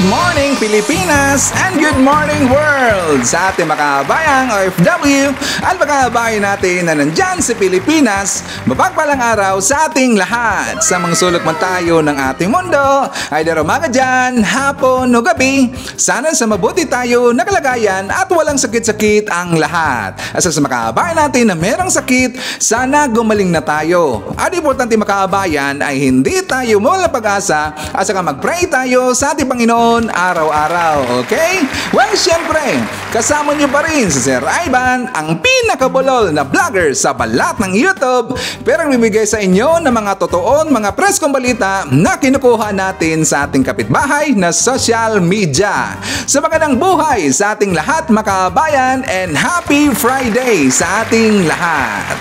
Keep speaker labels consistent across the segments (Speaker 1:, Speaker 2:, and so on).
Speaker 1: Good morning Pilipinas and good morning world sa ating mga kabayang OFW at mga kabayan natin na nandyan sa Pilipinas. Mapagpalang araw sa ating lahat. Sa mga sulok man tayo ng ating mundo, ay umaga dyan, hapon o gabi, sana sa mabuti tayo nakalagayan at walang sakit-sakit ang lahat. At sa mga kabayan natin na merong sakit, sana gumaling na tayo. At importante mga kabayan ay hindi tayo mawala pag-asa at saka mag-pray tayo sa ating Panginoon araw-araw, okay? Well, syempre, kasama niyo pa rin si Sir Ivan, ang pinakabulol na vlogger sa balat ng YouTube, pero bibigay sa inyo ng mga totoon, mga preskong balita na kinukuha natin sa ating kapitbahay na social media. Sa magandang buhay sa ating lahat, mga kabayan, and happy Friday sa ating lahat.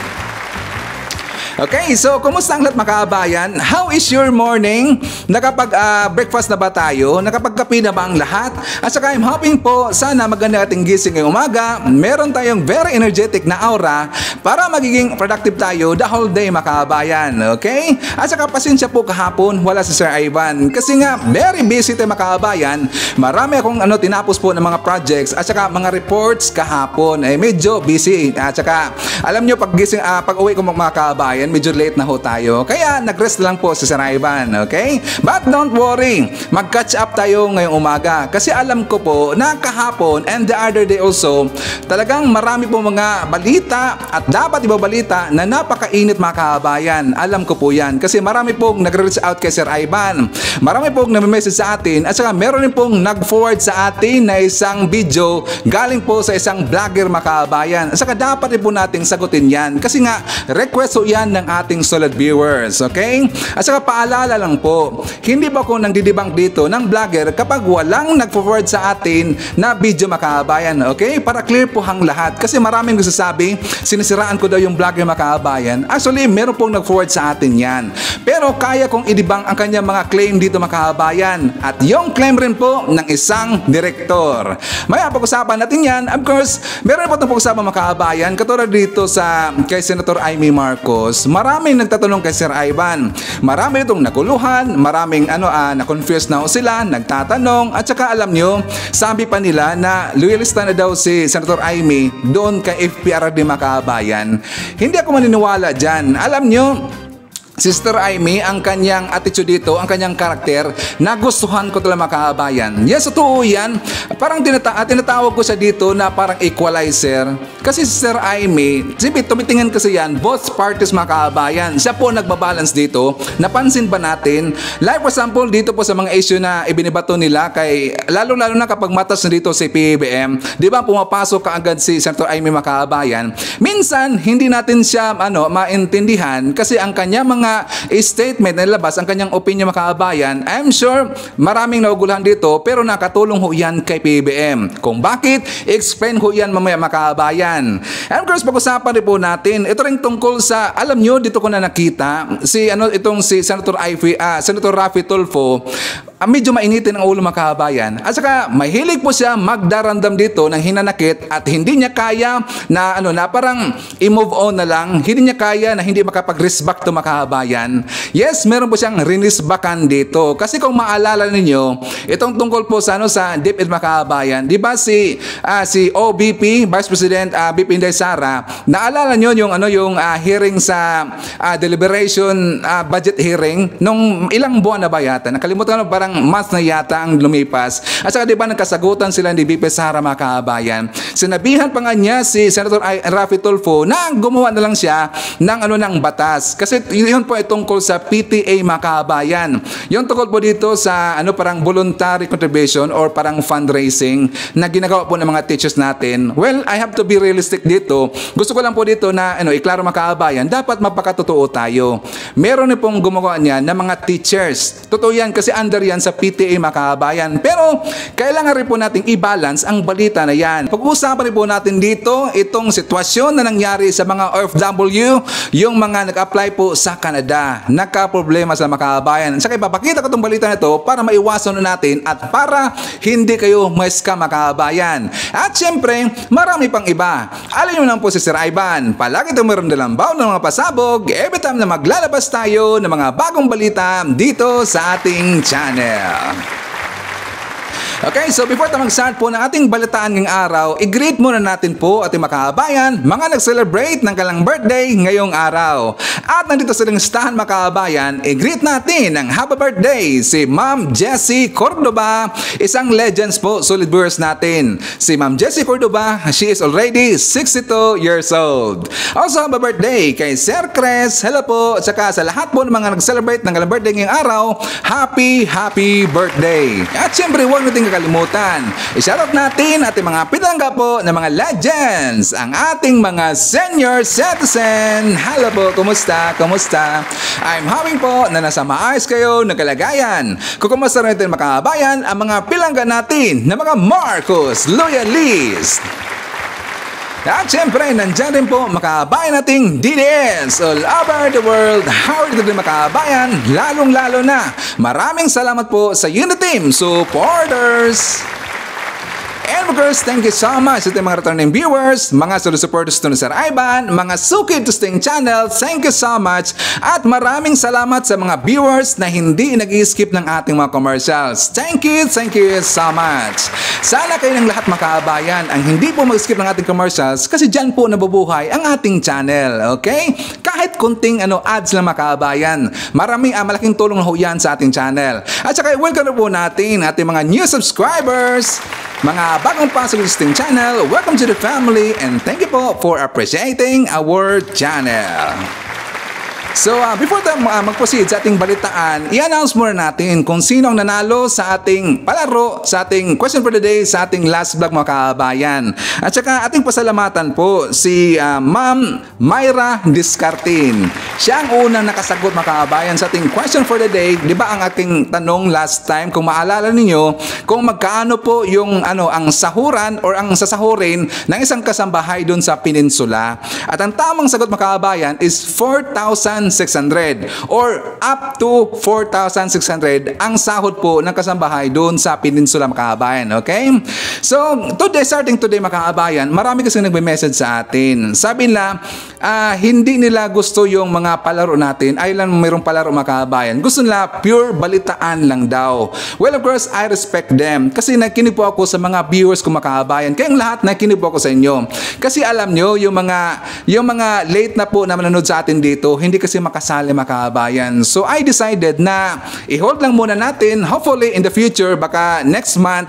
Speaker 1: Okay, so kumusta ang lahat mga kabayan? How is your morning? Nakapag-breakfast na ba tayo? Nakapagkape na ba ang lahat? At saka I'm hoping po, sana maganda ating gising ngayong umaga. Meron tayong very energetic na aura para magiging productive tayo the whole day mga kabayan. Okay? At saka pasensya po kahapon, wala si Sir Ivan. Kasi nga, very busy tayo mga kabayan. Marami akong tinapos po ng mga projects at saka mga reports kahapon. Medyo busy. At saka, alam nyo, pag uwi ko mga kabayan, medyo late na ho tayo. Kaya nag-rest lang po si Sir Ivan, okay? But don't worry, mag-catch up tayo ngayong umaga. Kasi alam ko po na kahapon and the other day also, talagang marami po mga balita at dapat ibabalita na napakainit mga kabayan. Alam ko po yan. Kasi marami pong nag-reach out kay Sir Ivan. Marami pong nag-message sa atin at saka meron rin pong nag-forward sa atin na isang video galing po sa isang vlogger mga kabayan. At saka dapat rin po nating sagutin yan. Kasi nga, request po yan ng ating solid viewers, okay? At saka paalala lang po, hindi ba ako nagdidibang dito ng vlogger kapag walang nag-forward sa atin na video makabayan, okay? Para clear po ang lahat. Kasi maraming nagsasabi, sinisiraan ko daw yung vlogger makabayan. Actually, meron pong nag-forward sa atin yan. Pero kaya kong idibang ang kanyang mga claim dito makabayan. At yung claim rin po ng isang direktor. Maya pag-usapan natin yan. Of course, meron po itong pag-usapan makabayan. Katulad dito kay Senator Amy Marcos. Maraming nagtatanong kay Sir Ivan. Marami itong nakuluhan, maraming na-confuse na sila, nagtatanong, at saka alam nyo, sabi pa nila na loyalista na daw si Senator Amy doon kay FPRD Makabayan. Hindi ako maniniwala dyan. Alam nyo, Sister Amy, ang kanyang attitude dito, ang kanyang karakter, nagustuhan ko talaga mga kabayan. Yes, totoo yan. Parang tinatawag ko siya dito na parang equalizer. Kasi Sister Amy, tumitingin kasi yan, both parties mga kabayan. Siya po nagbabalance dito. Napansin ba natin? Like for example, dito po sa mga issue na ibinibato nila kay, lalo-lalo na kapag matas na dito si PBBM, di ba pumapasok kaagad si Senator Amy mga kabayan. Minsan, hindi natin siya maintindihan kasi ang kanya mga statement na nilabas, ang kanyang opinion mga kabayan, I'm sure maraming naugulahan dito pero nakatulong ho yan kay PBBM. Kung bakit, explain ho yan mamaya mga kabayan. And of course, pag-usapan rin po natin, ito rin tungkol sa, alam nyo, dito ko na nakita, si Senator Raffy Tulfo, medyo mainitin ang ulo mga kabayan. At saka mahilig po siya magdarandam dito ng hinanakit at hindi niya kaya na parang i-move on na lang. Hindi niya kaya na hindi makapag-resback to mga kabayan. Yes, meron po siyang rinisbakan dito. Kasi kung maalala ninyo, itong tungkol po sa DepEd mga kabayan, di ba si OBP, Vice President BP Inday Sara, naalala niyo yung hearing sa deliberation budget hearing nung ilang buwan na ba yata? Nakalimutan ko, parang month na yata ang lumipas. At saka diba nagkasagutan sila ni BP Sara mga kabayan. Sinabihan pa nga niya si Senator Raffy Tulfo na gumawa na lang siya ng batas. Kasi yun po ay tungkol sa PTA mga kabayan. Yung tungkol po dito sa parang voluntary contribution or parang fundraising na ginagawa po ng mga teachers natin. Well, I have to be realistic dito. Gusto ko lang po dito na iklaro mga kabayan, dapat mapakatotoo tayo. Meron na pong gumawa niya ng mga teachers. Totoo yan kasi under yan sa PTA mga kabayan. Pero kailangan rin po nating i-balance ang balita na yan. Pag-uusapan rin po natin dito itong sitwasyon na nangyari sa mga OFW, yung mga nag-apply po sa Canada. Nagka-problema sa mga kabayan. Saka ipapakita ko itong balita na ito para maiwasan natin at para hindi kayo ma-scam mga kabayan. At syempre, marami pang iba. Alam nyo lang po si Sir Ivan. Palagi itong meron dalang baon ng mga pasabog every time na maglalabas tayo ng mga bagong balita dito sa ating channel. Okay, so before tayo mag-start po ng ating balitaan ngayong araw, i-greet muna natin po ating makabayan, mga nag-celebrate ng kanilang birthday ngayong araw. At nandito sa listahan makabayan, i-greet natin ng happy birthday si Ma'am Jessie Cordoba, isang legends po, solid viewers natin. Si Ma'am Jessie Cordoba, she is already 62 years old. Also, happy birthday kay Sir Cres, hello po, at saka sa lahat po ng mga nag-celebrate ng kanilang birthday ngayong araw, happy birthday. At syempre, huwag natin kakalimutan, i-shoutout natin ating mga pinangga po ng mga legends, ang ating mga senior citizen. Hello po, kumusta? Kumusta? I'm hoping po na nasa maayos kayo ng kalagayan. Kukumusta rin natin makabayan ang mga pilangga natin na mga Marcos Loyalist. At syempre, nandyan rin po makabayan nating DDS all over the world. How are you din makabayan? Lalong-lalo na. Maraming salamat po sa Uniteam supporters. And of course, thank you so much sa mga returning viewers, mga solid supporters to Sir Ivan, mga suki to Sting Channel, thank you so much. At maraming salamat sa mga viewers na hindi nag-i-skip ng ating mga commercials. Thank you so much. Sana kayo ng lahat makabayan ang hindi po mag-skip ng ating commercials kasi dyan po nabubuhay ang ating channel, okay? Kahit kunting ads lang makabayan, malaking tulong na ho yan sa ating channel. At saka welcome na po natin ating mga new subscribers, mga bagong pasok sa Sting Channel, welcome to the family and thank you po for appreciating our channel. So, before tayo mag-proceed sa ating balitaan, i-announce muna natin kung sino ang nanalo sa ating palaro, sa ating question for the day, sa ating last vlog mga kabayan. At saka ating pasalamatan po si Ma'am Myra Discartin. Siya ang unang nakasagot mga kabayan sa ating question for the day. Di ba ang ating tanong last time, kung maalala ninyo, kung magkaano po yung ang sahuran or ang sasahurin ng isang kasambahay doon sa peninsula. At ang tamang sagot mga kabayan is 4,600 or up to 4,600 ang sahod po ng kasambahay doon sa peninsula mga kabayan, okay? So, starting today mga kabayan, marami kasi nagme-message sa atin. Sabi nila, hindi nila gusto yung mga palaro natin, ay lang mayroong palaro mga kabayan. Gusto nila pure balitaan lang daw. Well, of course, I respect them kasi nakikinig po ako sa mga viewers ko mga kabayan. Kayong lahat nakikinig po ako sa inyo. Kasi alam nyo, yung mga late na po na manonood sa atin dito, hindi kasi makasali makabayan. So I decided na i-hold lang muna natin. Hopefully in the future, baka next month,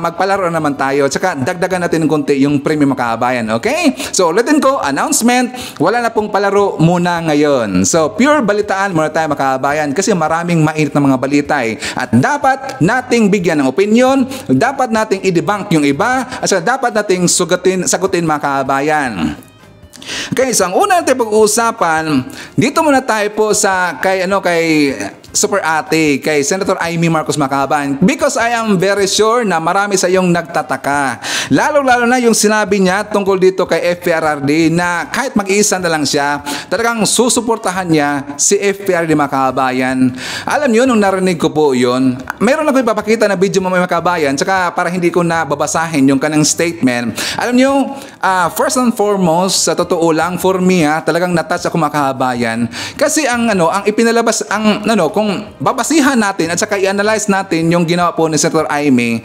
Speaker 1: magpalaro naman tayo. Tsaka dagdagan natin ng konti yung premium makabayan. Okay? So ulitin ko, announcement, wala na pong palaro muna ngayon. So pure balitaan muna tayo makabayan kasi maraming mainit na mga balita at dapat nating bigyan ng opinion, dapat nating i-debunk yung iba, at dapat nating sagutin makabayan. Okay, so ang una natin pag-uusapan, dito muna tayo po sa kay Super Ate, kay Senator Amy Marcos Macaban, because I am very sure na marami sa iyong nagtataka. Lalo-lalo na yung sinabi niya tungkol dito kay FPRRD na kahit mag-iisa na lang siya, talagang susuportahan niya si FPRRD Makabayan. Alam niyo, nung narinig ko po yun, meron ako ipapakita na video mo may Makabayan, tsaka para hindi ko na babasahin yung kanang statement. Alam niyo, first and foremost, sa totoo lang, for me, talagang natouch ako Makabayan. Kasi ang ipinalabas, kung babasihan natin at saka i-analyze natin yung ginawa po ni Senator Amy,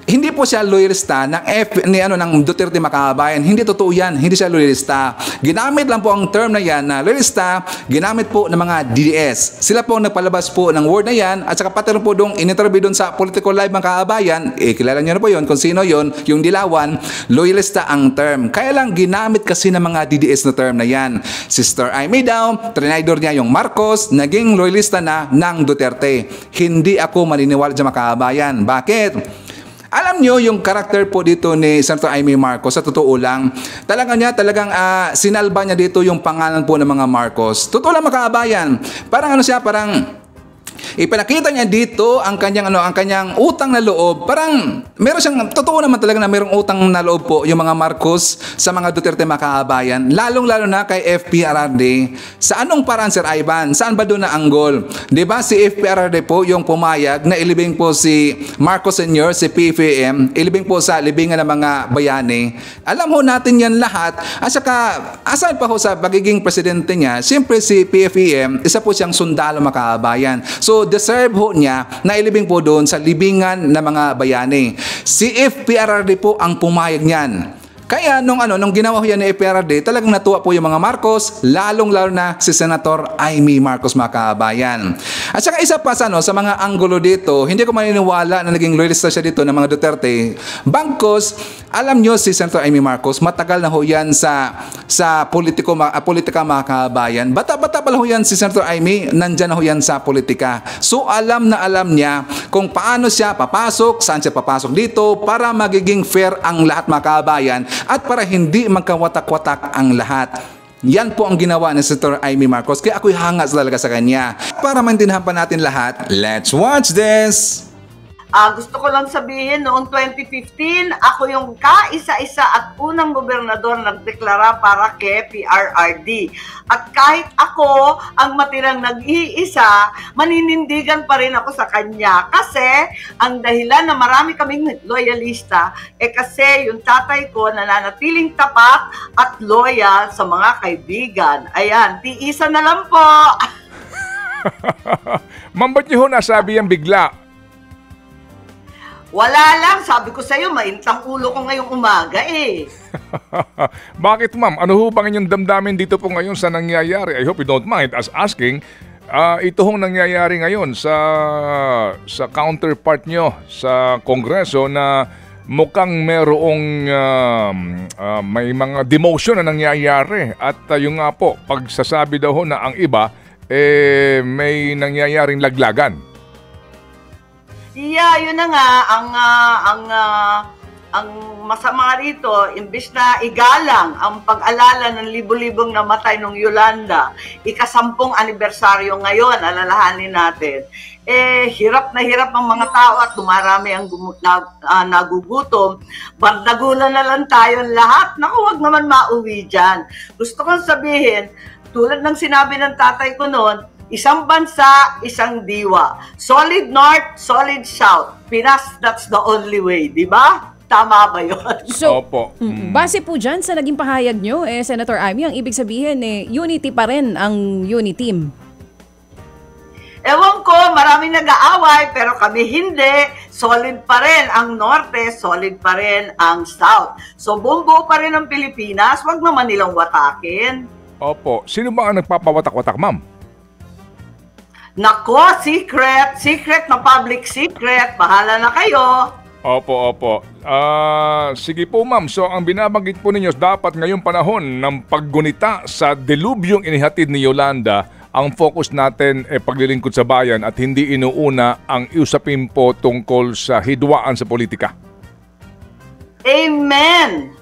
Speaker 1: hindi po siya loyalista ng Duterte Makabayan. Hindi totoo yan. Hindi siya loyalista. Ginamit lang po ang term na yan na loyalista, ginamit po ng mga DDS. Sila po nagpalabas po ng word na yan at saka pati rin po doon in-interview doon sa Political Live Makabayan. Kilala nyo na po yun kung sino yun, yung Dilawan, loyalista ang term. Kaya lang ginamit kasi ng mga DDS na term na yan. Sister Amy daw, trinidor niya yung Marcos, naging loyalista na ng Duterte. Hindi ako maniniwala sa makabayan. Bakit? Alam nyo yung karakter po dito ni Senator Amy Marcos, sa totoo lang, talagang sinalba niya dito yung pangalan po ng mga Marcos. Totoo lang makabayan. Parang parang ipinakita niya dito ang kanyang utang na loob. Parang meron siyang, totoo naman talaga na merong utang na loob po yung mga Marcos sa mga Duterte makabayan. Lalong-lalo na kay FPRRD. Sa anong paraan, Sir Ivan? Saan ba doon na anggol? Diba si FPRRD po yung pumayag na ilibing po si Marcos Sr., si PFM, ilibing po sa libingan ng mga bayani. Alam ho natin yan lahat. At saka, aside pa ho sa pagiging presidente niya, siyempre si PFM, isa po siyang sundalo makabayan. So, So deserve ho niya na ilibing po doon sa libingan ng mga bayani. Si FPRRD po ang pumayag niyan. Kaya nung ginawa ko yan ni FPRRD, talagang natuwa po yung mga Marcos, lalong-lalo na si Senator Amy Marcos, mga kabayan. At saka isa pa sa mga anggulo dito, hindi ko maniniwala na naging loyalista siya dito ng mga Duterte. Bangkos, alam nyo si Senator Amy Marcos, matagal na ho yan sa politika, mga kabayan. Bata-bata pala ho yan si Senator Amy, nandyan na ho yan sa politika. So alam na alam niya kung paano siya papasok, saan siya papasok dito, para magiging fair ang lahat, mga kabayan, at para hindi magkawatak-watak ang lahat. Yan po ang ginawa ni Senator Amy Marcos. Kaya ako'y hangas talaga sa kanya. Para maintindihan pa natin lahat, let's watch this!
Speaker 2: Gusto ko lang sabihin, noong 2015, ako yung kaisa-isa at unang gobernador nagdeklara para kay PRRD. At kahit ako ang matirang nag-iisa, maninindigan pa rin ako sa kanya. Kasi ang dahilan na marami kaming loyalista, kasi yung tatay ko nananatiling tapat at loyal sa mga kaibigan. Ayan, tiisan na lang po.
Speaker 3: Ma'am, ba't niyo ho nasabi yan bigla?
Speaker 2: Wala lang, sabi ko sa'yo, maintang ulo ko ngayong umaga eh.
Speaker 3: Bakit ma'am? Ano ho bang inyong damdamin dito po ngayon sa nangyayari? I hope you don't mind us asking. Ito hong nangyayari ngayon sa counterpart nyo sa Kongreso na mukhang merong may mga demotion na nangyayari. At yung nga po, pagsasabi daw ho na ang iba, may nangyayaring laglagan.
Speaker 2: Yeah, yun na nga, ang masama rito, imbis na igalang ang pag-alala ng libo-libong namatay nung Yolanda, ika-10 anibersaryo ngayon, alalahanin natin, hirap na hirap ang mga tao at dumarami ang nagugutom. Bardagulan na lang tayo lahat. Naku, huwag naman mauwi dyan. Gusto kong sabihin, tulad ng sinabi ng tatay ko noon, isang bansa, isang diwa. Solid North, solid South. Pinas, that's the only way, di ba? Tama ba yun?
Speaker 4: So,
Speaker 3: Opo.
Speaker 4: Base po dyan sa naging pahayag nyo, Senator Amy, ang ibig sabihin, unity pa rin ang UNITEAM.
Speaker 2: Ewan ko, maraming nag-aaway, pero kami hindi. Solid pa rin ang Norte, solid pa rin ang South. So, bumbuo pa rin ang Pilipinas, wag naman nilang watakin.
Speaker 3: Opo. Sino ba ang nagpapawatak-watak, ma'am?
Speaker 2: Nako, secret na public secret. Bahala na kayo.
Speaker 3: Opo. Sige po ma'am, so ang binabanggit po ninyo, dapat ngayong panahon ng paggunita sa delubyong inihatid ni Yolanda, ang focus natin paglilingkod sa bayan at hindi inuuna ang usapin po tungkol sa hidwaan sa politika.
Speaker 2: Amen.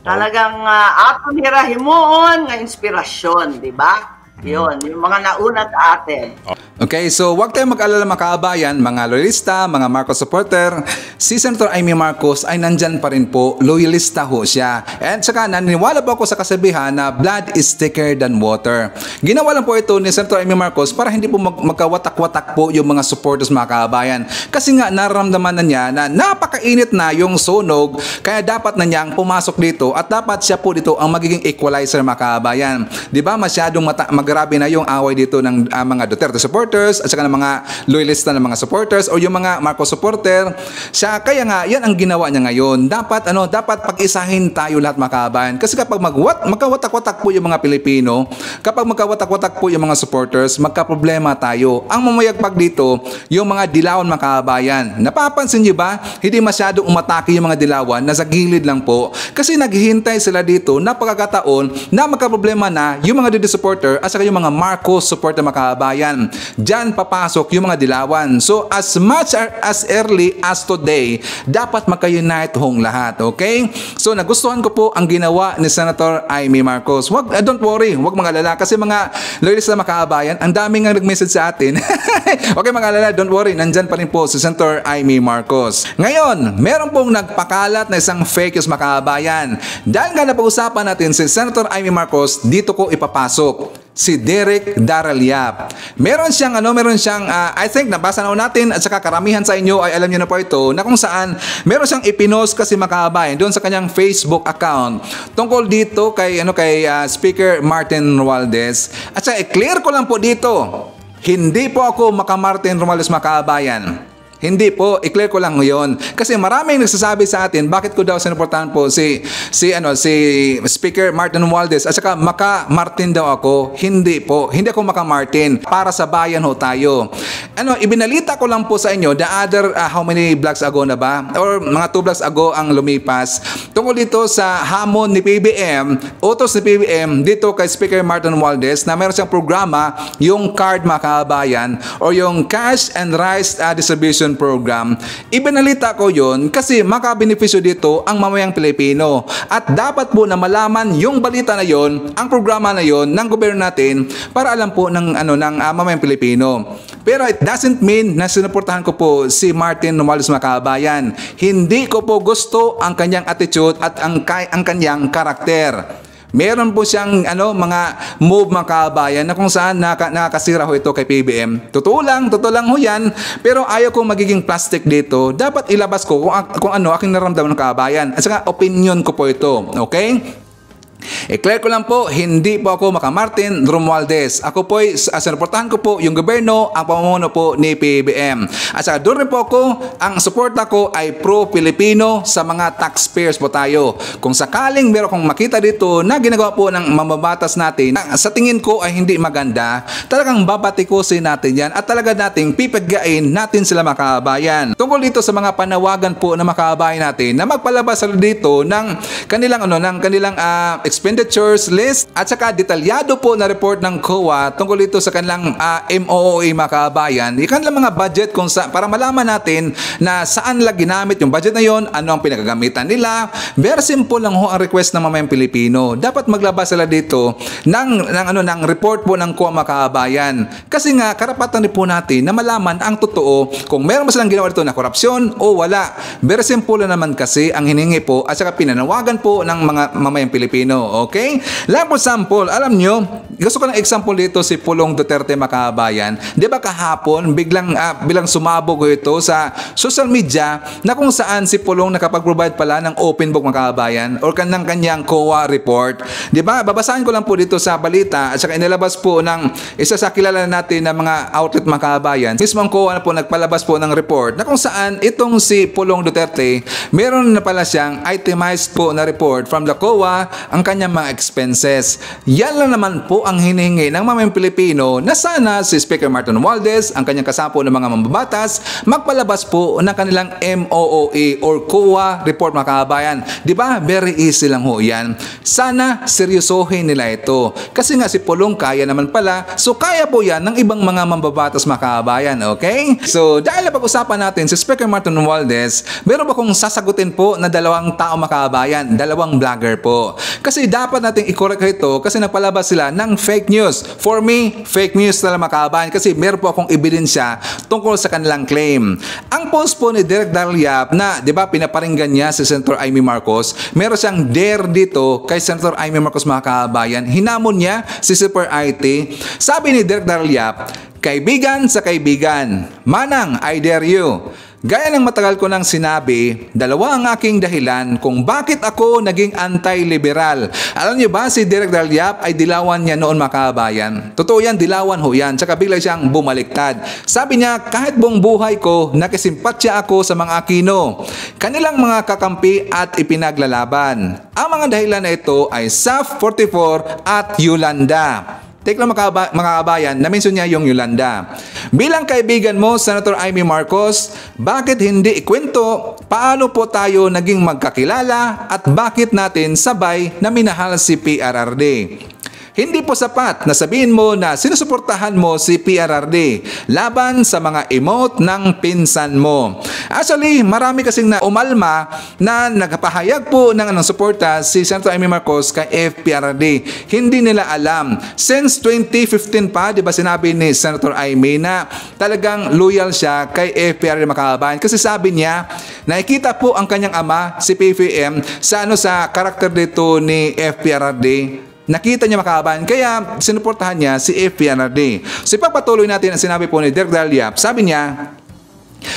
Speaker 2: Talagang aton hirahimuon nga inspirasyon, di ba? Yun, yung mga nauna sa atin.
Speaker 1: Okay, so huwag tayong mag-alala, mga kabayan, mga loyalista, mga Marcos supporter. Si Senator Amy Marcos ay nandyan pa rin po, loyalista ho siya. And saka naniniwala po ako sa kasabihan na blood is thicker than water. Ginawa lang po ito ni Senator Amy Marcos para hindi po magkawatak-watak po yung mga supporters, mga kabayan. Kasi nga nararamdaman na niya na napakainit na yung sunog, kaya dapat na niyang pumasok dito at dapat siya po dito ang magiging equalizer, mga kabayan. Diba masyadong grabe na yung away dito ng mga Duterte supporters at saka ng mga loyalista ng mga supporters o yung mga Marcos supporter. Kaya nga, yan ang ginawa niya ngayon. Dapat pag-isahin tayo lahat, mga kabayan. Kasi kapag magkawatak-watak po yung mga Pilipino, kapag magkawatak-watak po yung mga supporters, magkaproblema tayo. Ang mamayagpag dito, yung mga dilawan, mga kabayan. Napapansin niyo ba? Hindi masyadong umatake yung mga dilawan, nasa gilid lang po. Kasi naghihintay sila dito na pagkakataon na magkaproblema na yung mga Duterte supporter at saka yung mga Marcos supporter, mga kabayan. Diyan papasok yung mga dilawan. So as much as early as today, dapat magka-unite hong lahat. Okay? So nagustuhan ko po ang ginawa ni Senator Amy Marcos. Don't worry, huwag mag-alala kasi mga loyalista, mga kabayan, ang daming nga nag-message sa atin. Okay, mag-alala, don't worry, nandyan pa rin po si Senator Amy Marcos. Ngayon, meron pong nagpakalat na isang fake news, mga kabayan. Dahil nga napag-usapan natin si Senator Amy Marcos, dito ko ipapasok si Derek Darrell Yap. Meron siyang I think nabasa na natin at saka karamihan sa inyo ay alam niyo na po ito na kung saan meron siyang ipinost kasi, mga kabayan, doon sa kanyang Facebook account tungkol dito kay Speaker Martin Romualdez. At saka i-clear ko lang po dito. Hindi po ako Maka-Martin Romualdez mga kababayan. Hindi po, i-clear ko lang ngayon. Kasi maraming nagsasabi sa atin, bakit ko daw sinuportahan po si Speaker Martin Romualdez at saka Maka-Martin daw ako. Hindi po, hindi ako Maka-Martin. Para sa bayan ho tayo. Ibinalita ko lang po sa inyo, the other, how many vlogs ago na ba? Or mga 2 vlogs ago ang lumipas. Tungkol dito sa hamon ni PBM, utos ni PBM dito kay Speaker Martin Romualdez na meron siyang programa, yung card mga kababayan, or yung cash and rice distribution program. Ibinalita ko yon kasi makabenepisyo dito ang mamayang Pilipino at dapat po na malaman yung balita na yon, ang programa na yon ng gobyerno natin para alam po ng mamayang Pilipino. Pero it doesn't mean na sinuportahan ko po si Martin Romualdez mga kababayan. Hindi ko po gusto ang kanyang attitude at ang kanyang karakter. Meron po siyang mga move mga kabayan na kung saan nakakasira ho ito kay PBM. Totoo lang ho yan. Pero ayaw kong magiging plastic dito. Dapat ilabas ko kung ano aking naramdaman ng kabayan. At saka opinion ko po ito. Okay? I-clear ko lang po, hindi po ako Maka-Martin Romualdez. Ako po, sinuportahan ko po yung gobyerno, ang pamumuno po ni PBM. At saka doon rin po ako, ang suporta ko ay pro-Pilipino sa mga taxpayers po tayo. Kung sakaling meron kong makita dito na ginagawa po ng mamabatas natin, sa tingin ko ay hindi maganda, talagang babatikusin natin yan at talaga nating pipigyain natin sila mga kabayan. Tungkol dito sa mga panawagan po na mga kabayan natin na magpalabas sila dito ng kanilang expenditures list at saka detalyado po na report ng COA tungkol dito sa kanilang MOOE mga kabayan. Kanilang mga budget para malaman natin na saan lang ginamit yung budget na yon, ano ang pinagagamitan nila. Very simple lang ho ang request ng mamayang Pilipino. Dapat maglabas sila dito ng report po ng COA mga kabayan. Kasi nga karapatan din po natin na malaman ang totoo kung meron ba silang ginawa dito na korupsyon o wala. Very simple na naman kasi ang hiningi po at saka pinanawagan po ng mga mamayang Pilipino. Okay? Lang po sample, alam nyo, gusto ko ng example dito si Pulong Duterte mga kabayan. Di ba kahapon, bilang sumabog ito sa social media na kung saan si Pulong nakapag-provide pala ng open book mga kabayan or kanyang COA report. Di ba? Babasahin ko lang po dito sa balita at saka inilabas po ng isa sa kilala natin na mga outlet mga kabayan. Mismo ang COA na po nagpalabas po ng report na kung saan itong si Pulong Duterte, meron na pala siyang itemized po na report from the COA ang kanyang mga expenses. Yan lang naman po ang hinihingi ng mamayang Pilipino na sana si Speaker Martin Romualdez, ang kanyang kasama ng mga mambabatas, magpalabas po ng kanilang MOOE or COA report mga kababayan. Di ba? Very easy lang ho yan. Sana seryosohin nila ito. Kasi nga si Pulong kaya naman pala, so kaya po yan ng ibang mga mambabatas mga kababayan. Okay? So dahil na pag-usapan natin si Speaker Martin Romualdez, meron ba kung sasagutin po na 2 tao mga kababayan, 2 vlogger po. Kasi dapat nating i-correct ito kasi nagpalabas sila ng fake news. For me, fake news na lang mga kababayan kasi meron po akong ebidensya tungkol sa kanilang claim. Ang post po ni Direk Daryl Yap na, di ba, pinaparinggan niya si Senator Amy Marcos, meron siyang dare dito kay Senator Amy Marcos mga kababayan. Hinamon niya si Super IT. Sabi ni Direk Daryl Yap, kaibigan sa kaibigan, Manang, I dare you. Gaya ng matagal ko nang sinabi, 2 ang aking dahilan kung bakit ako naging anti-liberal. Alam niyo ba, si Direk Daryl Yap ay dilawan niya noon mga kababayan. Totoo yan, dilawan ho yan. Tsaka bigla siyang bumaliktad. Sabi niya, kahit buong buhay ko, nakisimpatya ako sa mga Aquino, kanilang mga kakampi at ipinaglalaban. Ang mga dahilan na ito ay SAF 44 at Yolanda. Take lang mga kabayan, na-mention niya yung Yolanda. Bilang kaibigan mo, Senator Amy Marcos, bakit hindi ikwento paano po tayo naging magkakilala at bakit natin sabay na minahal si PRRD? Hindi po sapat na sabihin mo na sinusuportahan mo si PRRD laban sa mga emote ng pinsan mo. Actually, marami kasing na umalma na nagpahayag po ng suporta si Senator Amy Marcos kay FPRRD. Hindi nila alam. Since 2015 pa, di ba sinabi ni Senator Amy na talagang loyal siya kay FPRRD makababayan. Kasi sabi niya, nakikita po ang kanyang ama, si PVM, sa karakter dito ni FPRRD. Nakita niya makababayan, kaya sinuportahan niya si FPRRD. So ipagpatuloy natin ang sinabi po ni Direk Daryl Yap. Sabi niya,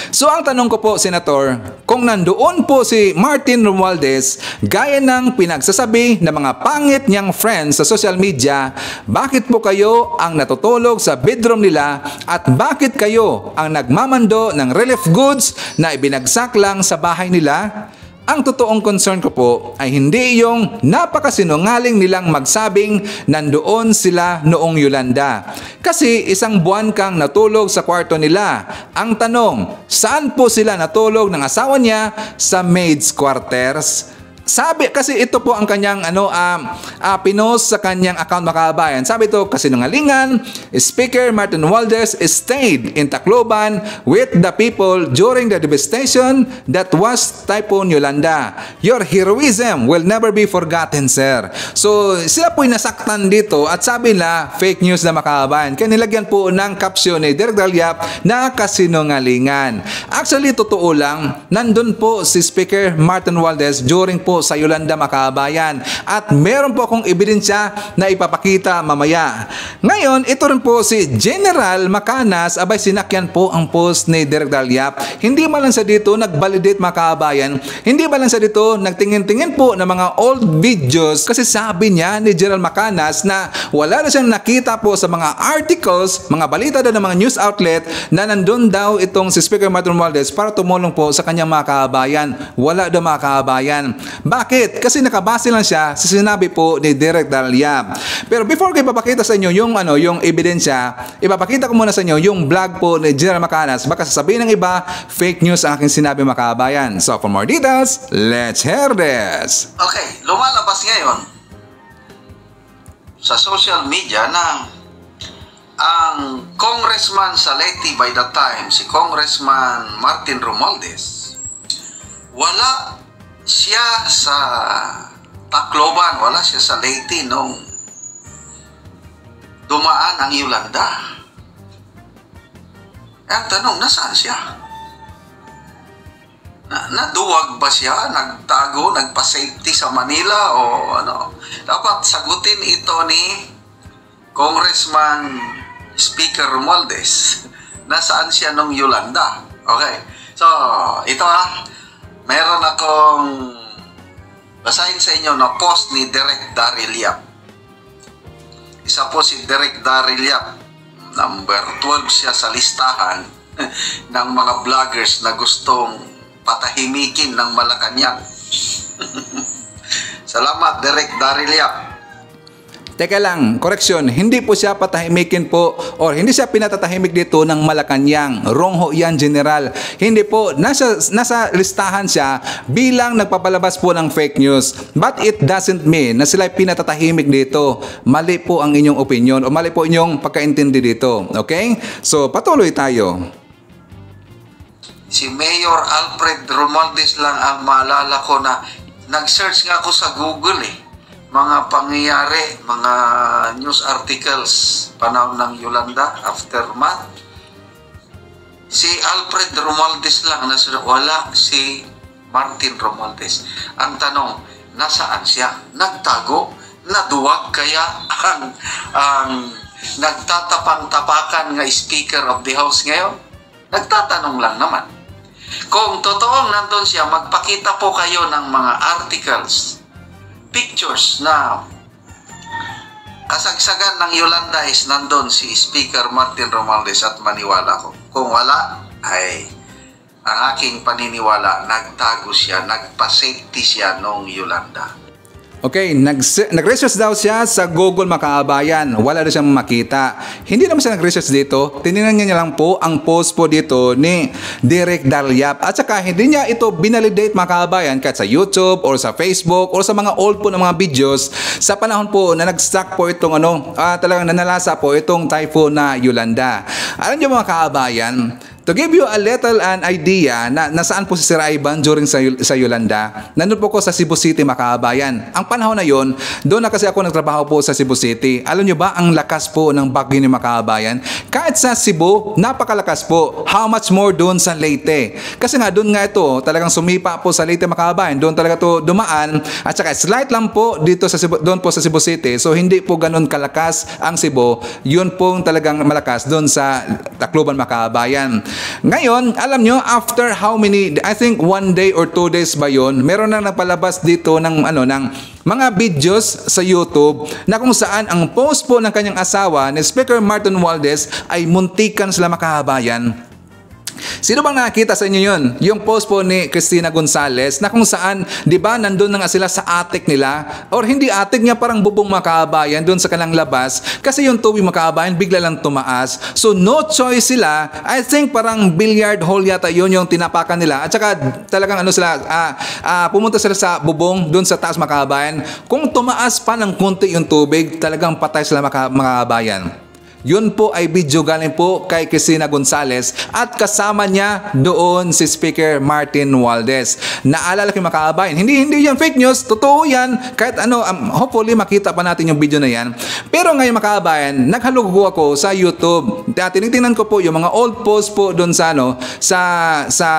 Speaker 1: So ang tanong ko po, Senator, kung nandoon po si Martin Romualdez gaya ng pinagsasabi ng mga pangit niyang friends sa social media, bakit po kayo ang natutulog sa bedroom nila at bakit kayo ang nagmamando ng relief goods na ibinagsak lang sa bahay nila? Ang totoong concern ko po ay hindi yung napakasinungaling nilang magsabing nandoon sila noong Yolanda. Kasi isang buwan kang natulog sa kwarto nila. Ang tanong, saan po sila natulog ng asawa niya? Sa maid's quarters? Sabi, kasi ito po ang kanyang pinost sa kanyang account, mga kabayan. Sabi ito, kasinungalingan, Speaker Martin Romualdez stayed in Tacloban with the people during the devastation that was Typhoon Yolanda. Your heroism will never be forgotten, sir. So, sila po'y nasaktan dito at sabi na fake news na, mga kabayan. Kaya nilagyan po ng caption ni Direk Dalyap na kasinungalingan. Actually, totoo lang, nandun po si Speaker Martin Romualdez during po sa Yolanda, mga kabayan. At meron po akong ebidensya na ipapakita mamaya. Ngayon, ito rin po si General Macanas, abay sinakyan po ang post ni Direk Dalyap. Hindi man lang sa dito nag-validate, mga kabayan. Hindi man lang sa dito nagtingin-tingin po ng mga old videos, kasi sabi niya ni General Macanas na wala na siyang nakita po sa mga articles, mga balita daw ng mga news outlet na nandun daw itong si Speaker Martin Romualdez para tumulong po sa kanyang mga kabayan. Wala daw, mga kabayan. Bakit? Kasi nakabase lang siya sa sinabi po ni Direk Dalyap. Pero before ko ipapakita sa inyo yung ebidensya, ipapakita ko muna sa inyo yung vlog po ni General Macanas. Baka sasabihin ng iba, fake news ang aking sinabi, mga kabayan. So for more details, let's hear this.
Speaker 5: Okay, lumalabas ngayon sa social media na ang congressman sa Leyte by the time, si Congressman Martin Romualdez, wala siya sa Tacloban, wala siya sa Leyte nung dumaan ang Yolanda. Ang tanong, nasaan siya? Naduwag ba siya? Nagtago, nagpa-safety sa Manila o ano? Dapat sagutin ito ni Congressman Speaker Romualdez. Nasaan siya nung Yolanda? Okay. So, ito meron akong basahin sa inyo na post ni Direk Daryl. Isa po si Direk Daryl. Number 12 siya sa listahan ng mga vloggers na gustong patahimikin ng Malacanang. Salamat, Direk Daryl.
Speaker 1: Teka lang, correction, hindi po siya patahimikin po or hindi siya pinatatahimik dito ng Malacanang. Wrong ho yan, General. Hindi po, nasa listahan siya bilang nagpapalabas po ng fake news. But it doesn't mean na sila pinatatahimik dito. Mali po ang inyong opinion o mali po inyong pagkaintindi dito. Okay? So, patuloy tayo.
Speaker 5: Si Mayor Alfred Romualdez lang ang maalala ko na nag-search nga ako sa Google mga pangyayari, mga news articles panahon ng Yolanda, aftermath. Si Alfred Romualdez lang, wala si Martin Romualdez. Ang tanong, nasaan siya? Nagtago? Naduwag kaya ang nagtatapang-tapakan nga Speaker of the House ngayon? Nagtatanong lang naman. Kung totoong nandun siya, magpakita po kayo ng mga articles, pictures na kasagsagan ng Yolanda is nandun si Speaker Martin Romualdez at maniwala ko. Kung wala, ay ang aking paniniwala, nagtago siya, nagpa-safety siya noong Yolanda.
Speaker 1: Okay, nag-research daw siya sa Google, mga kabayan. Wala na siyang makita. Hindi naman siya nag-research dito. Tinignan niya lang po ang post po dito ni Direk Dalyap. At saka hindi niya ito binalidate, mga kabayan, kahit sa YouTube or sa Facebook or sa mga old po ng mga videos sa panahon po na nag-stuck po itong talagang nanalasa po itong typhoon na Yolanda. Alam niyo, mga kabayan, to give you a little an idea na nasaan po si Sir Ivan during sa Yolanda, nandun po ko sa Cebu City, mga kabayan. Ang panahon na yon, doon na kasi ako nagtrabaho po sa Cebu City. Alam nyo ba, ang lakas po ng bagyo ni, mga kabayan? Kahit sa Cebu, napakalakas po. How much more doon sa Leyte? Kasi nga, doon nga ito, talagang sumipa po sa Leyte, mga kabayan. Doon talaga to dumaan. At saka, slight lang po dito sa Cebu, doon po sa Cebu City. So, hindi po ganun kalakas ang Cebu. Yun po talagang malakas doon sa Tacloban, mga kabayan. Ngayon, alam nyo, after how many, I think 1 day or 2 days ba yun, meron na nagpalabas dito ng mga videos sa YouTube na kung saan ang post po ng kanyang asawa ni Speaker Martin Romualdez ay muntikan sila makahabayan. Sino bang nakita sa inyo yun? Yung post po ni Cristina Gonzalez na kung saan, di ba, nandun na nga sila sa attic nila, or hindi attic niya, parang bubong makahabayan doon sa kanilang labas, kasi yung tubig makahabayan bigla lang tumaas. So no choice sila. I think parang billiard hole yata yun yung tinapakan nila, at saka talagang pumunta sila sa bubong doon sa taas makahabayan. Kung tumaas pa ng konti yung tubig, talagang patay sila makahabayan. Yun po ay video galing po kay Cristina Gonzalez at kasama niya doon si Speaker Martin Romualdez. Naalala ko yung makaabayan. Hindi yan fake news. Totoo yan. Kahit hopefully makita pa natin yung video na yan. Pero ngayon makaabayan, naghalugo ako sa YouTube. Tinitingnan ko po yung mga old posts po doon sa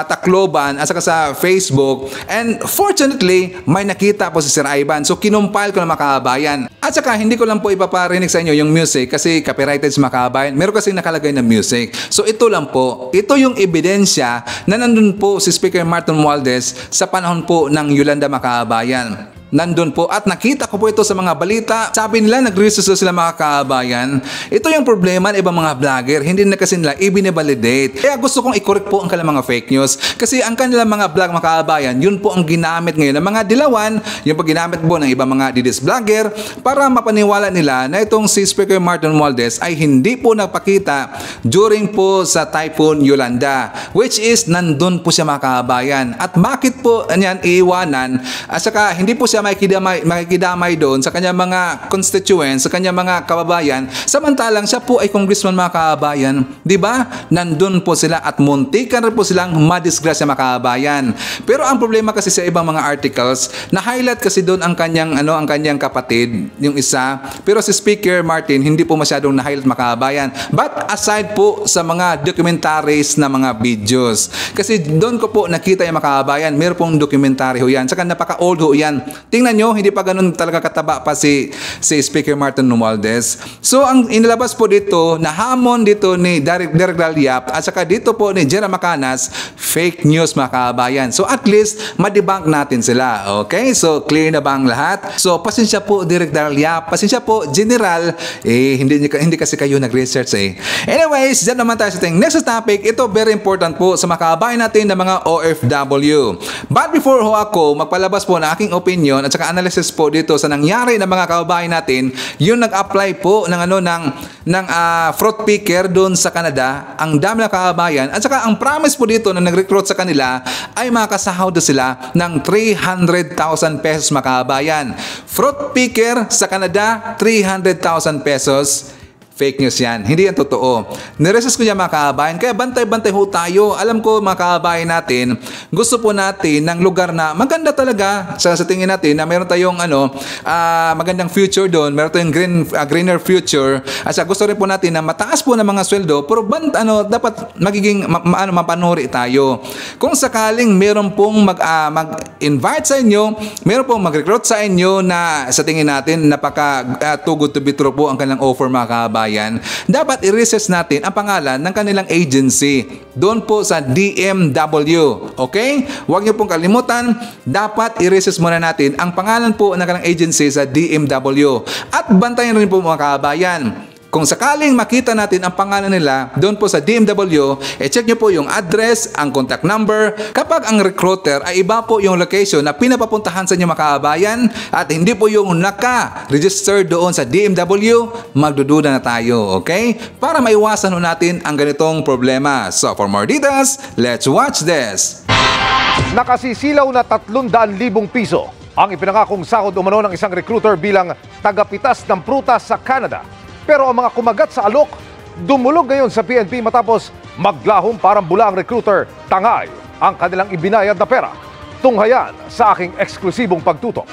Speaker 1: Tacloban at saka sa Facebook. And fortunately, may nakita po si Sir Ivan. So kinumpile ko na makaabayan. At saka hindi ko lang po ipaparinig sa inyo yung music kasi copyrighted makabayan. Meron kasi nakalagay na music. So ito lang po. Ito yung ebidensya na nandun po si Speaker Martin Romualdez sa panahon po ng Yolanda Makabayan. Nandun po at nakita ko po ito sa mga balita. Sabi nila nag-research sila mga kabayan. Ito yung problema ng ibang mga vlogger. Hindi na kasi nila i-validate. Kaya gusto kong i-correct po ang kanilang mga fake news. Kasi ang kanilang mga vlog mga kabayan, yun po ang ginamit ngayon ng mga dilawan, yung pag ginamit po ng ibang mga didis vlogger para mapaniwala nila na itong si Speaker Martin Romualdez ay hindi po nagpakita during po sa Typhoon Yolanda, which is nandun po siya mga kabayan. At bakit po yan iiwanan at saka hindi po siya makikidamay doon sa kanyang mga constituents, sa kanyang mga kababayan, samantalang siya po ay congressman mga kababayan. Diba? Nandun po sila at muntikan rin po silang madisgrasya mga kababayan. Pero ang problema kasi sa ibang mga articles, na-highlight kasi doon ang kanyang, ang kanyang kapatid, yung isa. Pero si Speaker Martin, hindi po masyadong na-highlight mga kababayan. But aside po sa mga documentaries na mga videos. Kasi doon ko po nakita yung mga kababayan, meron pong documentary ho yan. Saka napaka-old ho yan. Tingnan nyo, hindi pa ganun talaga kataba pa si Speaker Martin Romualdez. So, ang inilabas po dito, na hamon dito ni Derek Dalyap at saka dito po ni Jera Macanas, fake news mga kabayan. So, at least, madebunk natin sila. Okay? So, clear na ba ang lahat? So, pasensya po, Derek Dalyap. Pasensya po, General. Hindi kasi kayo nag-research eh. Anyways, dyan naman tayo sa ating next topic. Ito, very important po sa mga kabayan natin na mga OFW. But before ho ako magpalabas po na aking opinion at saka analysis po dito sa nangyari ng mga kababayan natin, yung nag-apply po ng fruit picker doon sa Canada, ang dami ng kababayan at saka ang promise po dito na nag-recruit sa kanila ay makasahod sila ng 300,000 pesos mga kababayan. Fruit picker sa Canada, 300,000 pesos. Fake news yan. Hindi yan totoo. Niresearch ko yan mga kababayan. Kaya bantay-bantay ho tayo. Alam ko mga kababayan natin, gusto po natin ng lugar na maganda talaga sa tingin natin na meron tayong magandang future doon. Meron tayong greener future. At gusto rin po natin na mataas po ng mga sweldo pero dapat magiging mapanuri tayo. Kung sakaling meron pong mag-invite sa inyo, meron pong mag-recruit sa inyo na sa tingin natin napaka too good to be true po ang kanilang offer mga kababayan, dapat i-research natin ang pangalan ng kanilang agency doon po sa DMW. Okay? Huwag niyo pong kalimutan, dapat i-research muna natin ang pangalan po ng kanilang agency sa DMW. At bantayan rin po mga kababayan. Kung sakaling makita natin ang pangalan nila doon po sa DMW, check nyo po yung address, ang contact number. Kapag ang recruiter ay iba po yung location na pinapapuntahan sa inyo mga kababayan at hindi po yung naka-register doon sa DMW, magdududa na tayo, okay? Para maiwasan natin ang ganitong problema. So for more details, let's watch this.
Speaker 6: Nakasisilaw na 300,000 piso ang ipinangakong sahod umano ng isang recruiter bilang tagapitas ng prutas sa Canada. Pero ang mga kumagat sa alok, dumulog ngayon sa PNP matapos maglahom parang bula ang recruiter. Tangay ang kanilang ibinayad na pera. Tunghayan sa aking eksklusibong pagtutok.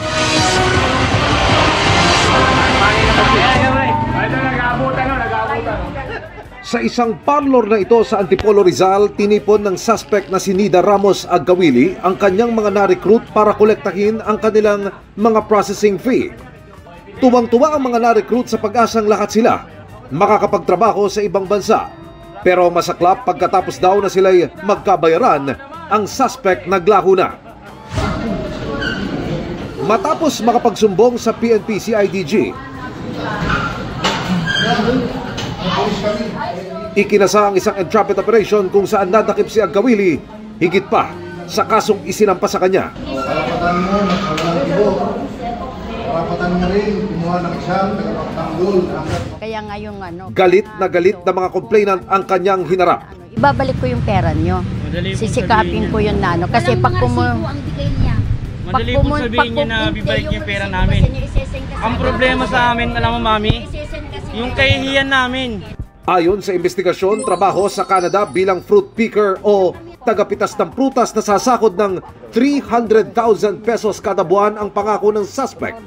Speaker 6: Sa isang parlor na ito sa Antipolo Rizal, tinipon ng suspect na si Nida Ramos Agawili ang kanyang mga na-recruit para kolektahin ang kanilang mga processing fee. Tuwang-tuwa ang mga na-recruit sa pag-asang lahat sila makakapagtrabaho sa ibang bansa. Pero masaklap pagkatapos daw na sila'y magkabayaran, ang suspect naglaho na. Matapos makapagsumbong sa PNP CIDG, ikinasa ang isang entrapment operation kung saan nadakip si Agkawili higit pa sa kasong isinampa sa kanya.
Speaker 7: Karapatan mo, nagkawalang ibo. Karapatan mo rin, kumuha ng siyang, tagapagtanggol.
Speaker 8: Kaya nga yung
Speaker 6: Galit na mga complainant ang kanyang hinarap.
Speaker 8: ibabalik ko yung pera nyo. Sisikapin ko yun na Kasi pag
Speaker 9: Madali po sabihin niya na bibalik niya yung pera namin. Ang problema sa amin, alam mo mami, yung kahihiyan namin.
Speaker 6: Ayon sa investigasyon, trabaho sa Canada bilang fruit picker o tagapitas ng prutas na sasakot ng 300,000 pesos kada buwan ang pangako ng suspect.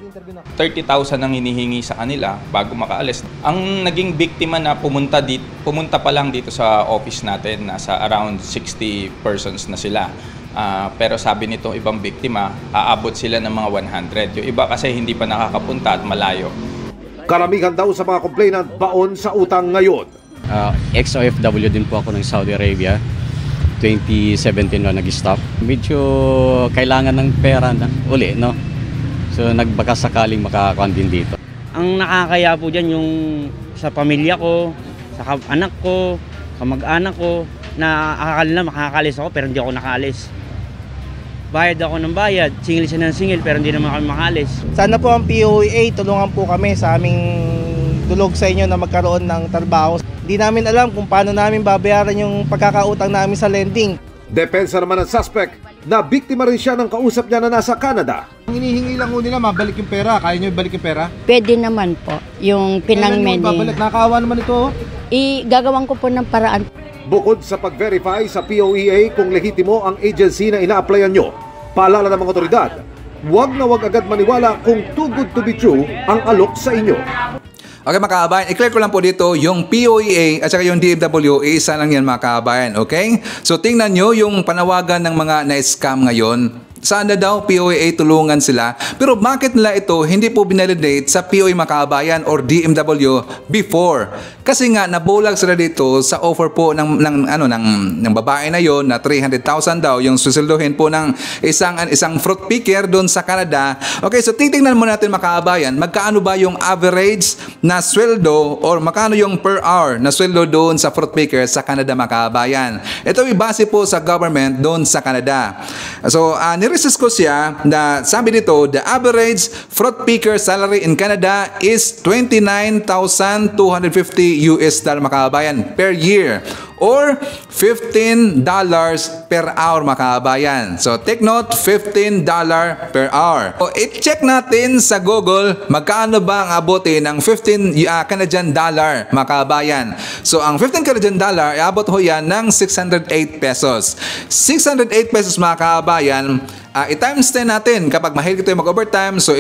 Speaker 10: 30,000 ang hinihingi sa kanila bago makaalis. Ang naging biktima na pumunta pa lang dito sa office natin, nasa around 60 persons na sila. Pero sabi nitong ibang biktima, aabot sila ng mga 100. Yung iba kasi hindi pa nakakapunta at malayo.
Speaker 6: Karamihan daw sa mga complainant baon sa utang ngayon.
Speaker 11: Ex-OFW din po ako ng Saudi Arabia. 2017 na nag-stop. Medyo kailangan ng pera na uli, no? So nagbaka sakaling makakakuan din dito.
Speaker 9: Ang nakakaya po dyan yung sa pamilya ko, sa anak ko, kamag-anak ko, na akala na makakalis ako pero hindi ako nakaalis. Bayad ako ng bayad, singil siya ng singil pero hindi naman kami makalis.
Speaker 12: Sana po ang POEA tulungan po kami sa aming tulog sa inyo na magkaroon ng trabaho. Hindi namin alam kung paano namin babayaran yung pagkakautang namin sa lending.
Speaker 6: Depensa naman ng suspect na biktima rin siya ng kausap niya na nasa Canada.
Speaker 7: Ang hinihingi lang nila, mabalik yung pera. Kaya nyo ibalik yung pera?
Speaker 8: Pwede naman po, yung pinang-medi.
Speaker 7: Nakakaawa naman ito.
Speaker 8: Gagawan ko po ng paraan.
Speaker 6: Bukod sa pag-verify sa POEA kung lehitimo ang agency na ina-applyan nyo, paalala ng mga otoridad, huwag na huwag agad maniwala kung too good to be true ang alok sa inyo.
Speaker 1: Okay mga kabayan, i-clear ko lang po dito yung POEA at saka yung DFW, isa lang yan mga kabayan, okay? So tingnan nyo yung panawagan ng mga na-scam ngayon. Sana daw POEA tulungan sila. Pero bakit nila ito hindi po binalidate sa POEA mga kabayan or DMW before? Kasi nga nabulag sila dito sa offer po ng babae na yon na 300,000 daw yung susilduhin po ng isang fruit picker doon sa Canada. Okay, so titingnan mo natin mga kabayan, magkaano ba yung average na sweldo or magkano yung per hour na sweldo doon sa fruit picker sa Canada mga kabayan. Ito ibase po sa government doon sa Canada. So, niresearch ko siya na sabi dito, the average fruit picker salary in Canada is $29,250 mga kabayan per year or $15 per hour mga kabayan. So take note, $15 per hour. So i-check natin sa Google magkano ba ang abuti ng 15 Canadian dollar mga kabayan. So ang 15 Canadian dollar, iabot ho yan ng 608 pesos. 608 pesos mga kabayan, i-times 10 natin kapag mahilig tayo mag-overtime. So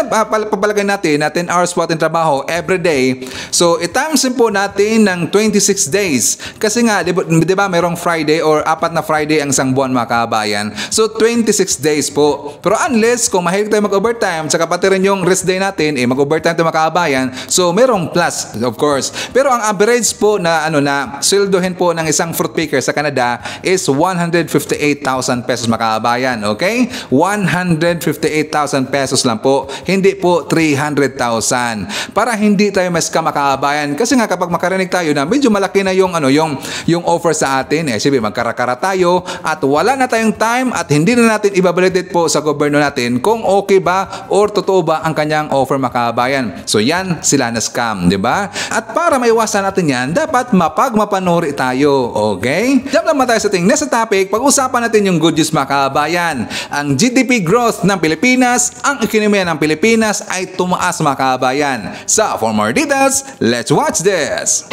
Speaker 1: papalagay natin na 10 hours po ating trabaho every day. So i-times po natin ng 26 days. Kasi nga, di ba mayroong Friday or 4 na Friday ang isang buwan mga kabayan. So 26 days po. Pero unless kung mahilig tayo mag-overtime, saka pati rin yung rest day natin, mag-overtime tayo mga kabayan. So merong plus, of course. Pero ang average po na sweldohin po ng isang fruit picker sa Canada is 158,000 pesos mga kabayan. Okay? 158,000 pesos lang po, hindi po 300,000. Para hindi tayo ma-scam mga kabayan. Kasi nga kapag makarinig tayo na medyo malaki na yung offer sa atin, sige, magkarakara tayo at wala na tayong time at hindi na natin i-validate po sa gobyerno natin kung okay ba or totoo ba ang kanyang offer mga kabayan. So yan sila na scam, di ba? At para maiwasan natin yan, dapat mapagmapanuri tayo. Okay? Jump lang tayo sa ating next topic. Pag-usapan natin yung good news mga kabayan. Ang GDP growth ng Pilipinas, ang ekonomiya ng Pilipinas ay tumaas mga kabayan. So, for more details, let's watch this.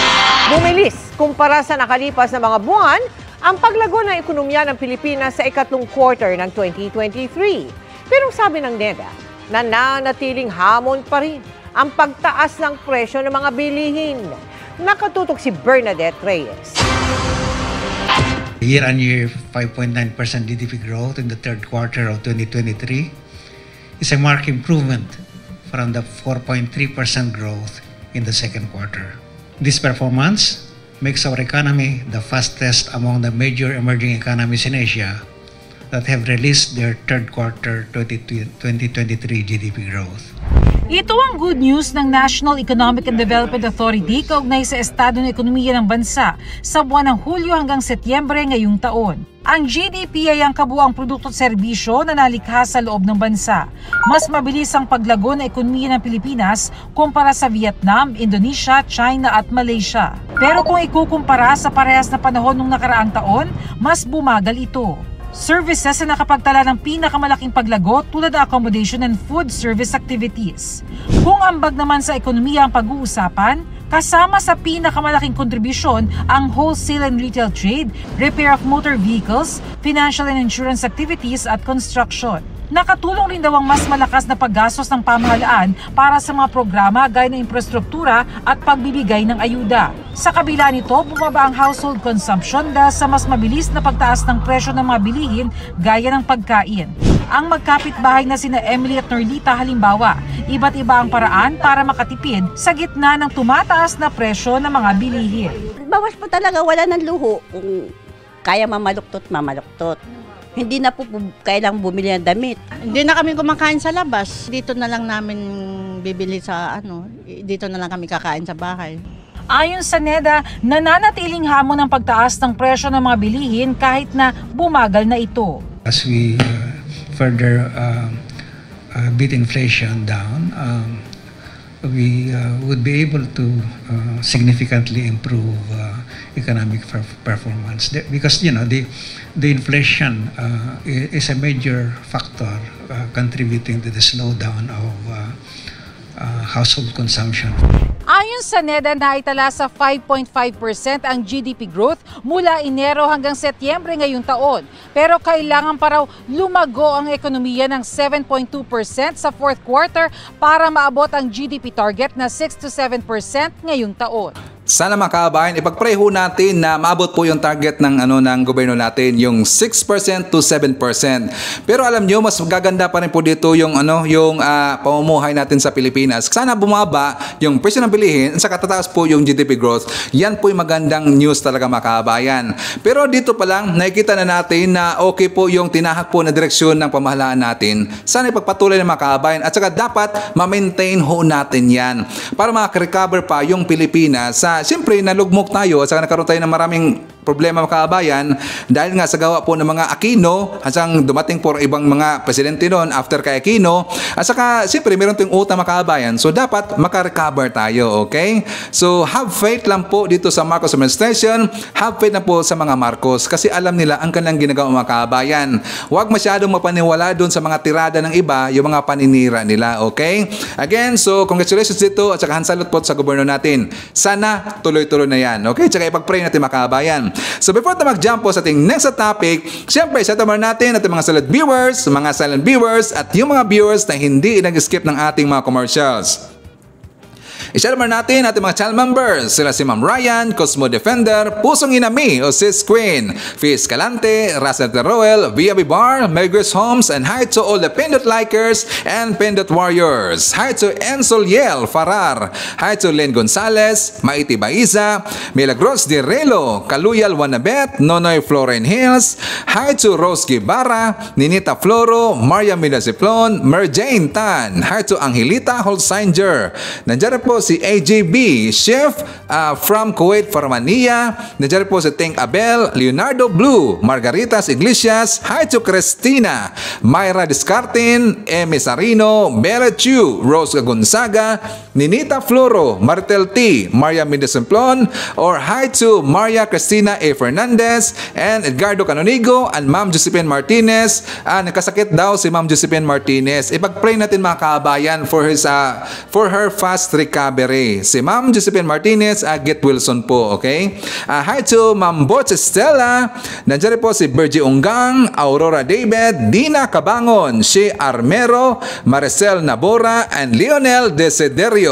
Speaker 13: Bumilis kumpara sa nakalipas na mga buwan ang paglago ng ekonomiya ng Pilipinas sa ikatlong quarter ng 2023. Pero sabi ng NEDA, nananatiling hamon pa rin ang pagtaas ng presyo ng mga bilihin. Nakatutok si Bernadette Reyes.
Speaker 14: Year-on-year 5.9% GDP growth in the third quarter of 2023 is a marked improvement from the 4.3% growth in the second quarter. This performance makes our economy the fastest among the major emerging economies in Asia that have released their third quarter 2023 GDP growth.
Speaker 15: Ito ang good news ng National Economic and Development Authority kaugnay sa estado ng ekonomiya ng bansa sa buwan ng Hulyo hanggang Setyembre ngayong taon. Ang GDP ay ang kabuuang produkto at serbisyo na nalikha sa loob ng bansa. Mas mabilis ang paglago ng ekonomiya ng Pilipinas kumpara sa Vietnam, Indonesia, China at Malaysia. Pero kung ikukumpara sa parehas na panahon ng nakaraang taon, mas bumagal ito. Services na nakapagtala ng pinakamalaking paglago tulad ng accommodation and food service activities. Kung ambag naman sa ekonomiya ang pag-uusapan, kasama sa pinakamalaking kontribusyon ang wholesale and retail trade, repair of motor vehicles, financial and insurance activities at construction. Nakatulong rin daw ang mas malakas na paggastos ng pamahalaan para sa mga programa gaya ng infrastruktura at pagbibigay ng ayuda. Sa kabila nito, bumaba ang household consumption dahil sa mas mabilis na pagtaas ng presyo ng mga bilihin gaya ng pagkain. Ang magkapitbahay na sina Emily at Norlita halimbawa, iba't iba ang paraan para makatipid sa gitna ng tumataas na presyo ng mga bilihin.
Speaker 8: Bawas po talaga, wala ng luho. Kung kaya mamaluktot, mamaluktot. Hindi na po kailangang bumili ng damit.
Speaker 16: Hindi na kami kumakain sa labas. Dito na lang namin bibili dito na lang kami kakain sa bahay.
Speaker 15: Ayon sa NEDA, nananatiling hamon ang pagtaas ng presyo ng mga bilihin kahit na bumagal na ito.
Speaker 14: As we further beat inflation down, we would be able to significantly improve economic performance because the inflation is a major factor contributing to the slowdown of household consumption.
Speaker 15: Ayon sa NEDA, naitala sa 5.5% ang GDP growth mula Enero hanggang Setyembre ngayong taon. Pero kailangan pa raw lumago ang ekonomiya ng 7.2% sa fourth quarter para maabot ang GDP target na 6 to 7% ngayong taon.
Speaker 1: Sana mga kabayan, ipag-pray ho natin na maabot po yung target ng gobyerno natin, yung 6% to 7%. Pero alam nyo, mas gaganda pa rin po dito yung pamumuhay natin sa Pilipinas. Sana bumaba yung presyo ng bilihin at saka tataas po yung GDP growth. Yan po yung magandang news talaga mga kabayan. Pero dito pa lang, nakikita na natin na okay po yung tinahak po na direksyon ng pamahalaan natin. Sana ipagpatuloy ng mga kabayan at saka dapat ma-maintain ho natin yan para makarecover pa yung Pilipinas sa siyempre nalugmok tayo at saka nagkaroon tayo ng maraming problema mga kabayan dahil nga sa gawa po ng mga Aquino at saka dumating po ibang mga presidente noon after kay Aquino at saka siyempre meron tayong utang mga kabayan, so dapat makarecover tayo, okay? So have faith lang po dito sa Marcos administration, have faith na po sa mga Marcos kasi alam nila ang kanilang ginagawa mga kabayan. Huwag masyadong mapaniwala doon sa mga tirada ng iba, yung mga paninira nila, okay? Again, so congratulations dito at saka hansalot po sa gobyerno natin. Sana tuloy-tuloy na yan, okay? Tsaka ipag-pray natin mga kabayan. So before na mag-jump po sa ating next topic, syempre set up natin ating mga silent viewers at yung mga viewers na hindi nag-skip ng ating mga commercials. I-share natin ating mga channel members. Sila si Ma'am Ryan, Cosmo Defender, Pusong Inami o Sis Queen, Fiz Calante, Russell Teruel, Via Bar, Megris Homes, and hi to all the Pindot Likers and Pindot Warriors. Hi to Ensol Yel Farar. Hi to Len Gonzalez, Maiti Baiza, Milagros de Relo, Kaluyal Wanabet, Nonoy Floren Hills. Hi to Rose Guevara, Ninita Floro, Maria Midaziplon, Merjane Tan. Hi to Angelita Holsinger. Nandiyan po si AJB, Chef from Kuwait, Farmania. Nandiyan po si Tink Abel, Leonardo Blue, Margaritas Iglesias. Hi to Cristina, Myra Discartin, Emi Sarino, Bella Chu, Rose Gonzaga, Ninita Floro, Martel T, Maria Midasimplon, or hi to Maria Cristina A. Fernandez and Edgardo Canonigo and Ma'am Josephine Martinez. Nakasakit daw si Ma'am Josephine Martinez. Ipag-pray natin mga kabayan for her fast recovery. Si Ma'am Josephine Martinez, get Wilson po, okay? Hi to Ma'am Botch Estela. Nandiyan po si Bergie Unggang, Aurora David, Dina Cabangon, Shea Armero, Maricel Nabora, and Lionel Desiderio.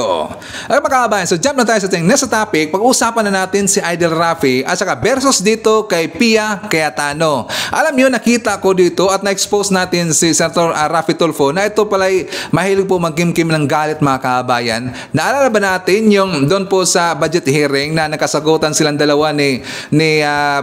Speaker 1: Ay mga kabayan, so jump na tayo sa ating next topic. Pag-usapan na natin si Idol Rafi at saka versus dito kay Pia Cayetano. Alam nyo, nakita ko dito at na-expose natin si Senator Rafi Tulfo na ito pala'y mahilig po mag-kim-kim ng galit mga kabayan. Naalala Naalala ba natin yung doon po sa budget hearing na nagkasagutan silang dalawa ni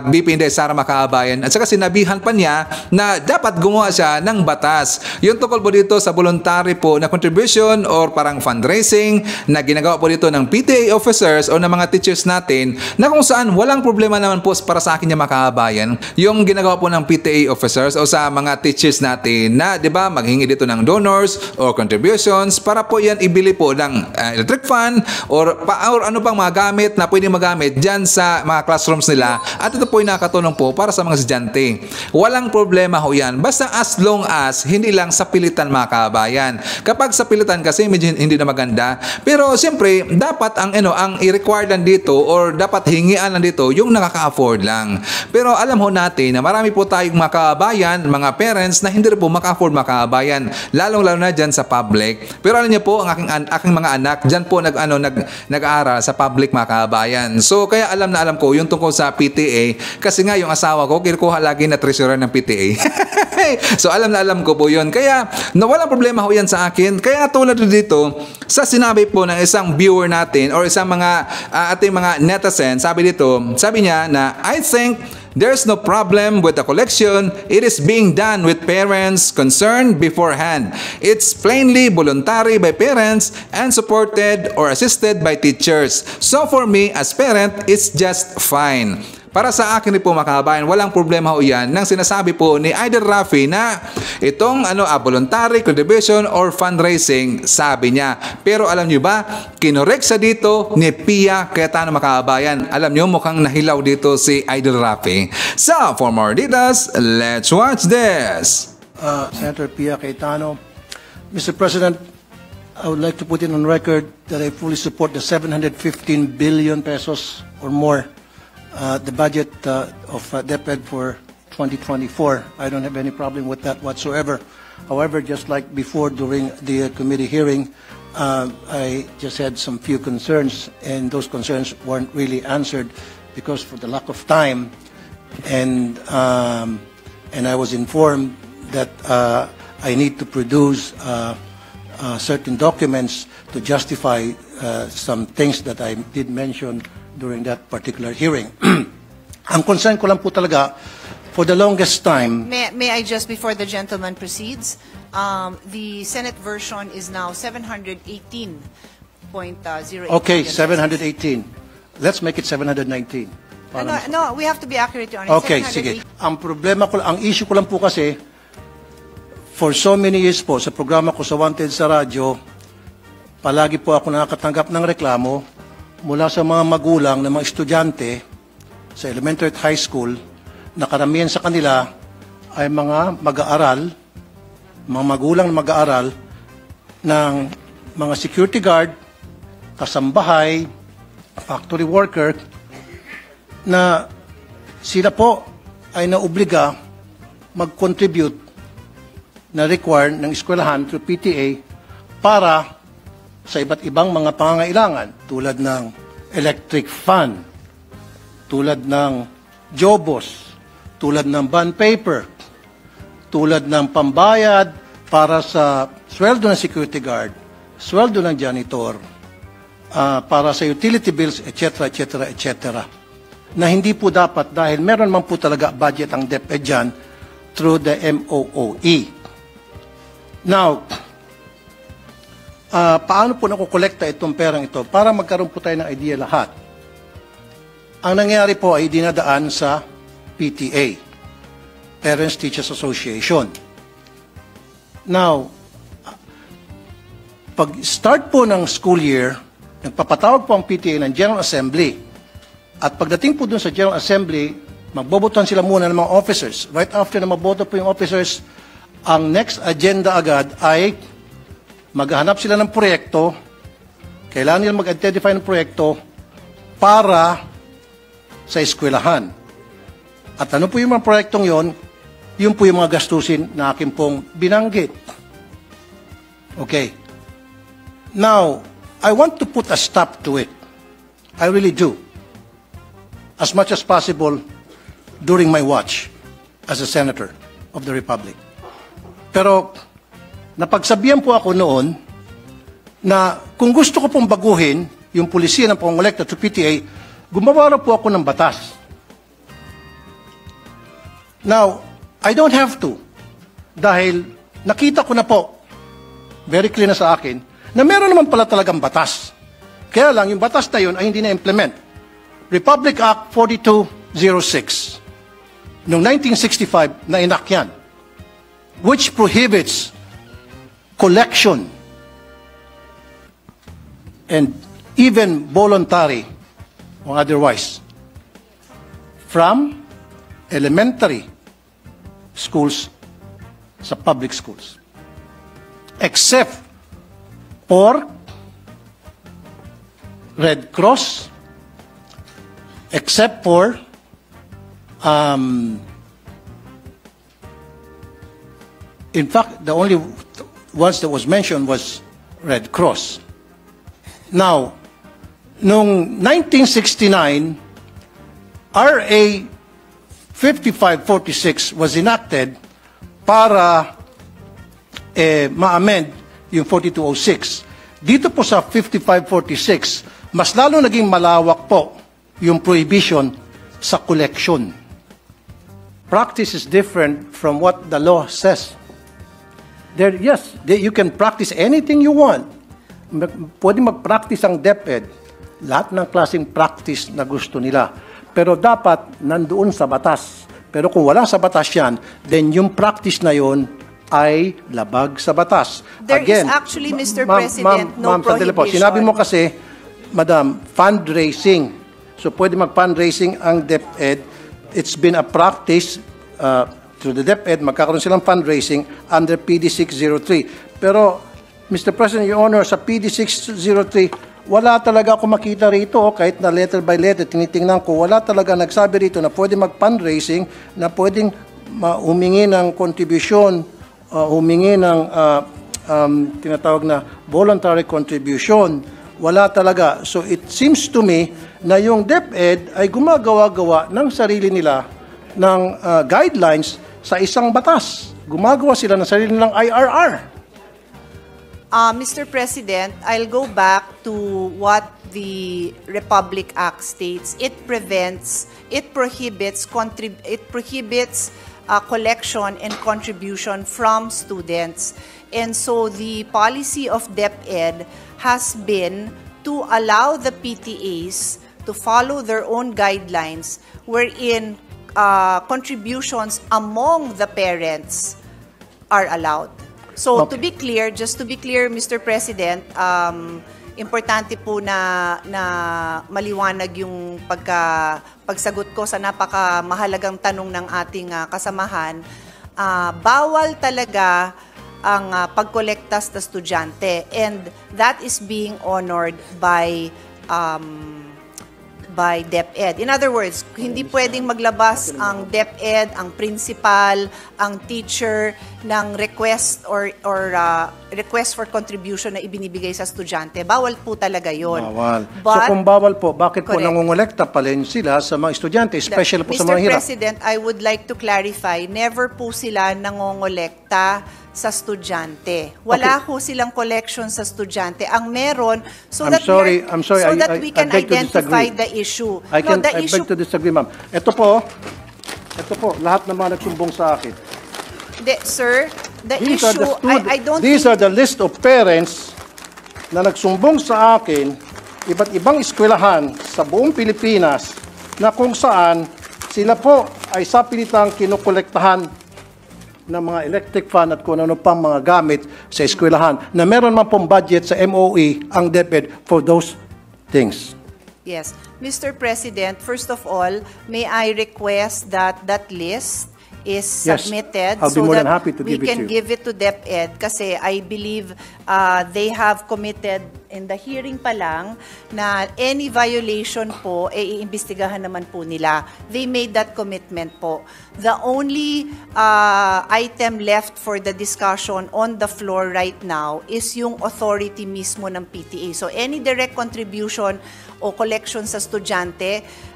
Speaker 1: BP Inday Sara Makabayan, at saka sinabihan pa niya na dapat gumawa siya ng batas. Yung tungkol po dito sa voluntary po na contribution or parang fundraising na ginagawa po dito ng PTA officers o ng mga teachers natin, na kung saan walang problema naman po para sa akin niya Makabayan yung ginagawa po ng PTA officers o sa mga teachers natin na 'di ba maghingi dito ng donors or contributions para po yan ibili po ng electric fan or ano pang mga gamit na pwede magamit dyan sa mga classrooms nila, at ito po ay nakatulong po para sa mga estudyante. Walang problema ho yan, basta as long as hindi lang sa pilitan mga kabayan. Kapag sa pilitan kasi medyo hindi na maganda, pero siyempre dapat ang i-require lang dito or dapat hingian lang dito yung nakaka-afford lang. Pero alam ho natin na marami po tayong mga kabayan, mga parents na hindi rin po maka-afford mga kabayan, lalong-lalo na dyan sa public. Pero alam niyo po, ang aking mga anak dyan po nag-aaral sa public mga kabayan. So kaya alam na alam ko yung tungkol sa PTA, kasi nga yung asawa ko kinukuha lagi na treasurer ng PTA. So alam na alam ko po yun. Kaya walang problema ho yan sa akin. Kaya tulad dito sa sinabi po ng isang viewer natin or isang mga ating mga netizen, sabi niya na I think there's no problem with the collection. It is being done with parents concerned beforehand. It's plainly voluntary by parents and supported or assisted by teachers. So for me as parent, it's just fine. Para sa akin po mga kabayan, walang problema ho yan nang sinasabi po ni Idol Rafi na itong voluntary contribution or fundraising, sabi niya. Pero alam niyo ba, kinorek sa dito ni Pia Cayetano mga kabayan. Alam niyo, mukhang nahilaw dito si Idol Rafi. So, for more details, let's watch this.
Speaker 17: Senator Pia Cayetano, Mr. President, I would like to put it on record that I fully support the 715 billion pesos or more the budget of DepEd for 2024. I don't have any problem with that whatsoever. However, just like before during the committee hearing, I just had some few concerns, and those concerns weren't really answered because for the lack of time, and I was informed that I need to produce certain documents to justify some things that I did mention during that particular hearing. Ang concern ko lang po talaga, for the longest time...
Speaker 18: May I just, before the gentleman proceeds, the Senate version is now 718.08.
Speaker 17: Okay, 718. Let's make it 719.
Speaker 18: No, we have to be accurate on it.
Speaker 17: Okay, sige. Ang problema ko, ang issue ko lang po kasi, for so many years po, sa programa ko sa Wanted sa radyo, palagi po ako nakakatanggap ng reklamo mula sa mga magulang ng mga estudyante sa elementary at high school na karamihan sa kanila ay mga mag-aaral, mga magulang na mag-aaral ng mga security guard, kasambahay, factory worker, na sila po ay naobliga mag-contribute na required ng eskwelahan through PTA para sa iba't ibang mga pangangailangan tulad ng electric fan, tulad ng jobos, tulad ng bond paper, tulad ng pambayad para sa sweldo ng security guard, sweldo ng janitor, para sa utility bills, etc., etc., etc. Na hindi po dapat dahil meron man po talaga budget ang DepEd dyan through the MOOE. Now, paano po nakukolekta itong perang ito? Para magkaroon po tayo ng idea lahat. Ang nangyari po ay dinadaan sa PTA, Parents Teachers Association. Now, pag start po ng school year, nagpapatawag po ang PTA ng General Assembly. At pagdating po dun sa General Assembly, magbobotohan sila muna ng mga officers. Right after na maboto po yung officers, ang next agenda agad ay maghahanap sila ng proyekto, kailangan nila mag-identify ng proyekto para sa eskwelahan. At ano po yung mga proyektong yon? Yun po yung mga gastusin na akin pong binanggit. Okay. Now, I want to put a stop to it. I really do. As much as possible during my watch as a senator of the Republic. Pero napagsabihan po ako noon na kung gusto ko pong baguhin yung pulisiya ng pangongolekta to PTA, gumawa po ako ng batas. Now, I don't have to dahil nakita ko na po, very clear na sa akin, na meron naman pala talagang batas. Kaya lang, yung batas na yun ay hindi na-implement. Republic Act 4206 noong 1965 na inakyan, which prohibits collection and even voluntary or otherwise from elementary schools sa public schools, except for Red Cross, except for in fact, the only ones that was mentioned was Red Cross. Now, noong 1969, RA 5546 was enacted para ma-amend yung 4206. Dito po sa 5546, mas lalo naging malawak po yung prohibition sa collection. Practice is different from what the law says. You can practice anything you want. Pwede mag-practice ang DepEd. Lahat ng klaseng practice na gusto nila. Pero dapat nandoon sa batas. Pero kung wala sa batas yan, then yung practice na yon ay labag sa batas.
Speaker 18: There is actually, Mr. President, no prohibition.
Speaker 17: Sinabi mo kasi, Madam, fundraising. So pwede mag-fundraising ang DepEd. It's been a practice through the DepEd, magkakaroon silang fundraising under PD 603. Pero, Mr. President, Your Honor, sa PD 603, wala talaga ako makita rito, kahit na letter by letter, tinitingnan ko, wala talaga nagsabi rito na pwede mag-fundraising, na pwedeng humingi ng contribution, humingi ng tinatawag na voluntary contribution. Wala talaga. So it seems to me na yung DepEd ay gumagawa-gawa ng sarili nila ng guidelines sa isang batas. Gumagawa sila ng sarili nilang IRR.
Speaker 18: Mr. President, I'll go back to what the Republic Act states. It prohibits collection and contribution from students. And so the policy of DepEd has been to allow the PTAs to follow their own guidelines wherein contributions among the parents are allowed. So to be clear, Mr. President, importante po na maliwanag yung pagsagot ko sa napakamahalagang tanong ng ating kasamahan. Bawal talaga ang pagkolekta sa estudyante, and that is being honored by DepEd. In other words, hindi pwedeng maglabas ang DepEd, ang principal, ang teacher ng request or request for contribution na ibinibigay sa estudyante. Bawal po talaga yon.
Speaker 17: Bawal. So kung bawal po, bakit po nangongolekta pa rin sila sa mga estudyante, especially po sa mga hirap?
Speaker 18: Mr. President, I would like to clarify, never po sila nangongolekta sa estudyante. Wala ho silang collection sa estudyante. Ang meron,
Speaker 17: I'm sorry,
Speaker 18: we can identify the issue.
Speaker 17: I beg to disagree, ma'am. Ito po, lahat ng mga nagsumbong sa akin.
Speaker 18: Sir,
Speaker 17: These are the list of parents na nagsumbong sa akin, iba't ibang eskwelahan sa buong Pilipinas, na kung saan sila po ay sapilitang kinukolektahan ng mga electric fan at kung ano pang mga gamit sa eskwelahan, na meron man pong budget sa MOE ang DepEd for those things.
Speaker 18: Yes. Mr. President, first of all, may I request that that list is submitted so that we can give it to DepEd, kasi I believe they have committed in the hearing pa lang na any violation po iimbestigahan naman po nila. They made that commitment po. The only item left for the discussion on the floor right now is yung authority mismo ng PTA. So any direct contribution o collection sa estudyante,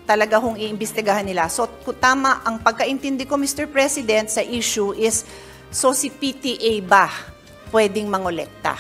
Speaker 18: talaga hong iimbestigahan nila. So, tama, ang pagkaintindi ko, Mr. President, sa issue is, so si PTA ba pwedeng mangolekta?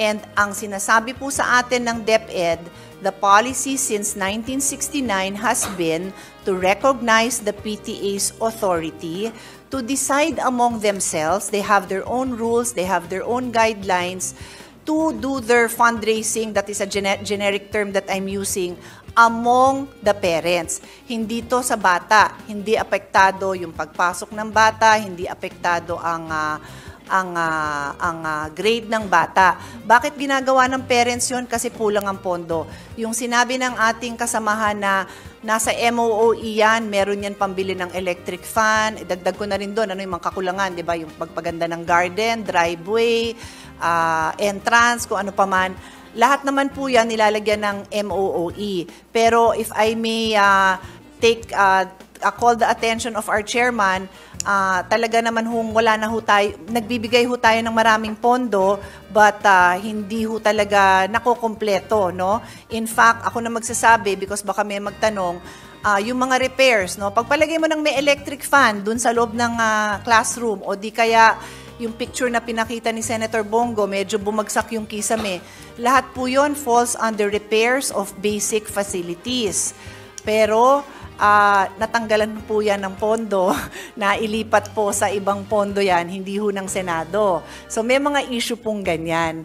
Speaker 18: And ang sinasabi po sa atin ng DepEd, the policy since 1969 has been to recognize the PTA's authority to decide among themselves. They have their own rules, they have their own guidelines to do their fundraising, that is a generic term that I'm using, among the parents. Hindi to sa bata, hindi apektado yung pagpasok ng bata, hindi apektado ang grade ng bata. Bakit ginagawa ng parents yun? Kasi kulang ang pondo. Yung sinabi ng ating kasamahan na nasa MOOE yan, meron yan pambili ng electric fan, idagdag ko na rin doon, ano yung mga kakulangan, di ba? Yung pagpaganda ng garden, driveway, entrance, kung ano pa man. Lahat naman po yan nilalagyan ng MOOE. Pero if I may call the attention of our chairman, talaga naman wala na ho tayo, nagbibigay ho tayo ng maraming pondo, but hindi ho talaga nakokompleto, no? In fact, ako na magsasabi, because baka may magtanong, yung mga repairs, no? Pagpalagay mo ng may electric fan dun sa loob ng classroom, o di kaya yung picture na pinakita ni Senator Bongo, medyo bumagsak yung kisame. Lahat po yun falls under repairs of basic facilities. Pero natanggalan po yan ng pondo, na ilipat po sa ibang pondo yan, hindi ho ng Senado. So may mga issue pong ganyan.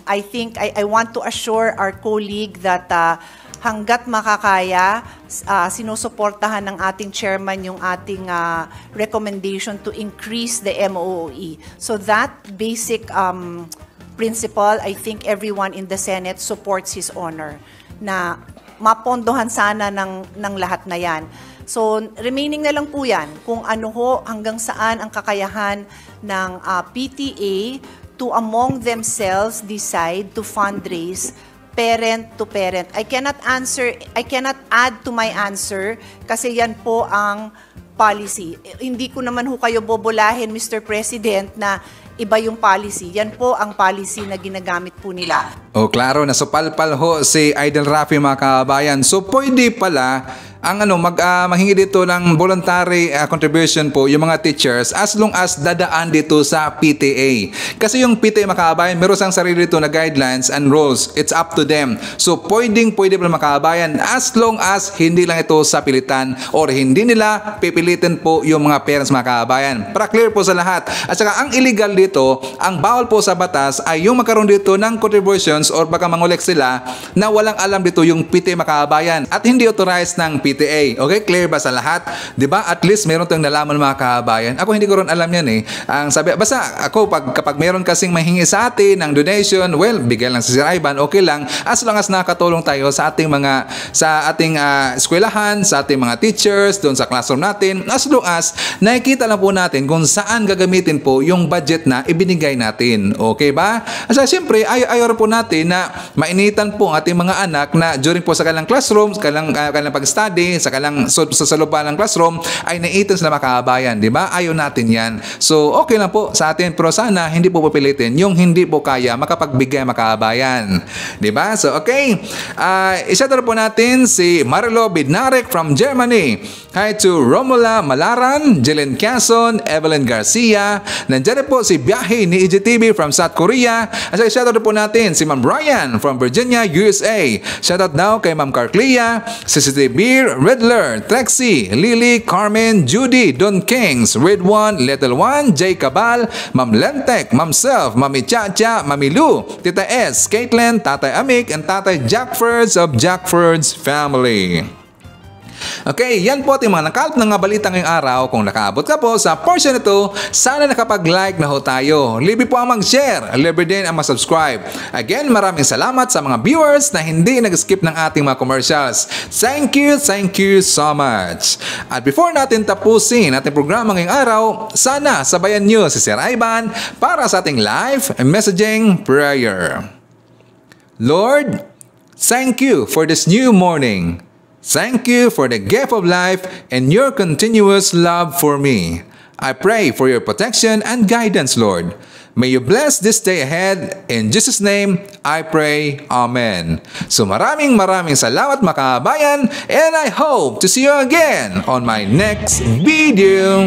Speaker 18: I think I want to assure our colleague that hanggat makakaya, sinusuportahan ng ating chairman yung ating recommendation to increase the MOOE. So that basic principle, I think everyone in the Senate supports His Honor, na mapondohan sana ng lahat na yan. So remaining na lang po yan kung ano ho, hanggang saan ang kakayahan ng PTA to among themselves decide to fundraise parent to parent. I cannot add to my answer kasi yan po ang policy. Hindi ko naman ho kayo bobolahin, Mr. President, na iba yung policy. Yan po ang policy na ginagamit po nila.
Speaker 1: Klaro, nasupalpal ho si Idol Rafi, mga kabayan. So pwede pala ang manghingi dito ng voluntary contribution po yung mga teachers as long as dadaan dito sa PTA. Kasi yung PTA, mga kabayan, meron sang sarili dito na guidelines and rules. It's up to them. So pwede pala, mga kabayan, as long as hindi lang ito sa pilitan or hindi nila pipilitin po yung mga parents, mga kabayan. Para clear po sa lahat. At saka ang illegal dito, ang bawal po sa batas ay yung magkaroon dito ng contributions or baka mangolek sila na walang alam dito yung PTA, mga kabayan, at hindi authorized ng PTA. Okay, clear ba sa lahat? 'Di ba? At least meron tayong nalaman, mga kabayan. Ako hindi ko rin alam yan eh. Ang sabi, basta ako kapag meron kasing mahingi sa atin ng donation, well, bigay lang si Sir Ivan, okay lang, as long as nakatulong tayo sa ating eskwelahan, sa ating mga teachers, doon sa classroom natin, as long as nakikita lang po natin kung saan gagamitin po yung budget na ibinigay natin. Okay ba? Asa siyempre, ayaw po natin na mainitan po ang ating mga anak na during po sa kanilang classroom, kanilang pag-study, sa looban ng classroom, ay naiitan sila, mga kabayan. Di ba? Ayaw natin yan. So, okay lang po sa atin, pero sana hindi po pupilitin yung hindi po kaya makapagbigay, mga kabayan. Di ba? So, okay. Isa-tara po natin si Marilo Bidnarek from Germany. Hi to Romula Malaran, Jelen Quezon, Evelyn Garcia. Nandiyan po si Biyahe ni EGTV from South Korea. At shoutout po natin si Ma'am Brian from Virginia, USA. Shoutout daw kay Ma'am Carclia, si Beer, Redler, Trexie, Lily, Carmen, Judy, Don Kings, Red One, Little One, Jay Cabal, Ma'am Lentek, Ma'am Self, Mami Chacha, Mami Lou, Tita S, Caitlin, Tatay Amik, and Tatay Jackfords of Jackfords family. Okay, yan po ating mga nakalap ng balita ngayong araw. Kung nakaabot ka po sa portion ito, sana nakapag-like na ho tayo. Libre po ang mag-share, libre din ang mag-subscribe. Again, maraming salamat sa mga viewers na hindi nag-skip ng ating mga commercials. Thank you so much. At before natin tapusin ating programa ngayong araw, sana sabayan nyo si Sir Ivan para sa ating live messaging prayer. Lord, thank you for this new morning. Thank you for the gift of life and your continuous love for me. I pray for your protection and guidance, Lord. May you bless this day ahead. In Jesus' name, I pray. Amen. So maraming salamat, mga kabayan, and I hope to see you again on my next video.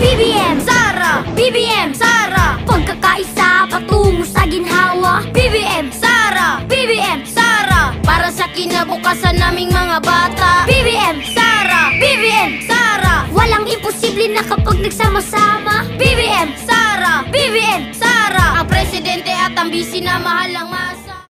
Speaker 19: BBM Sara! BBM Sara! pagkakaisa patungo sa ginhawa. BBM Sara, BBM Sara, para sa kinabukasan naming mga bata. BBM Sara, BBM Sara, walang imposible na kapag nagsama-sama. BBM Sara, BBM Sara, ang presidente at ang bisi na mahal ang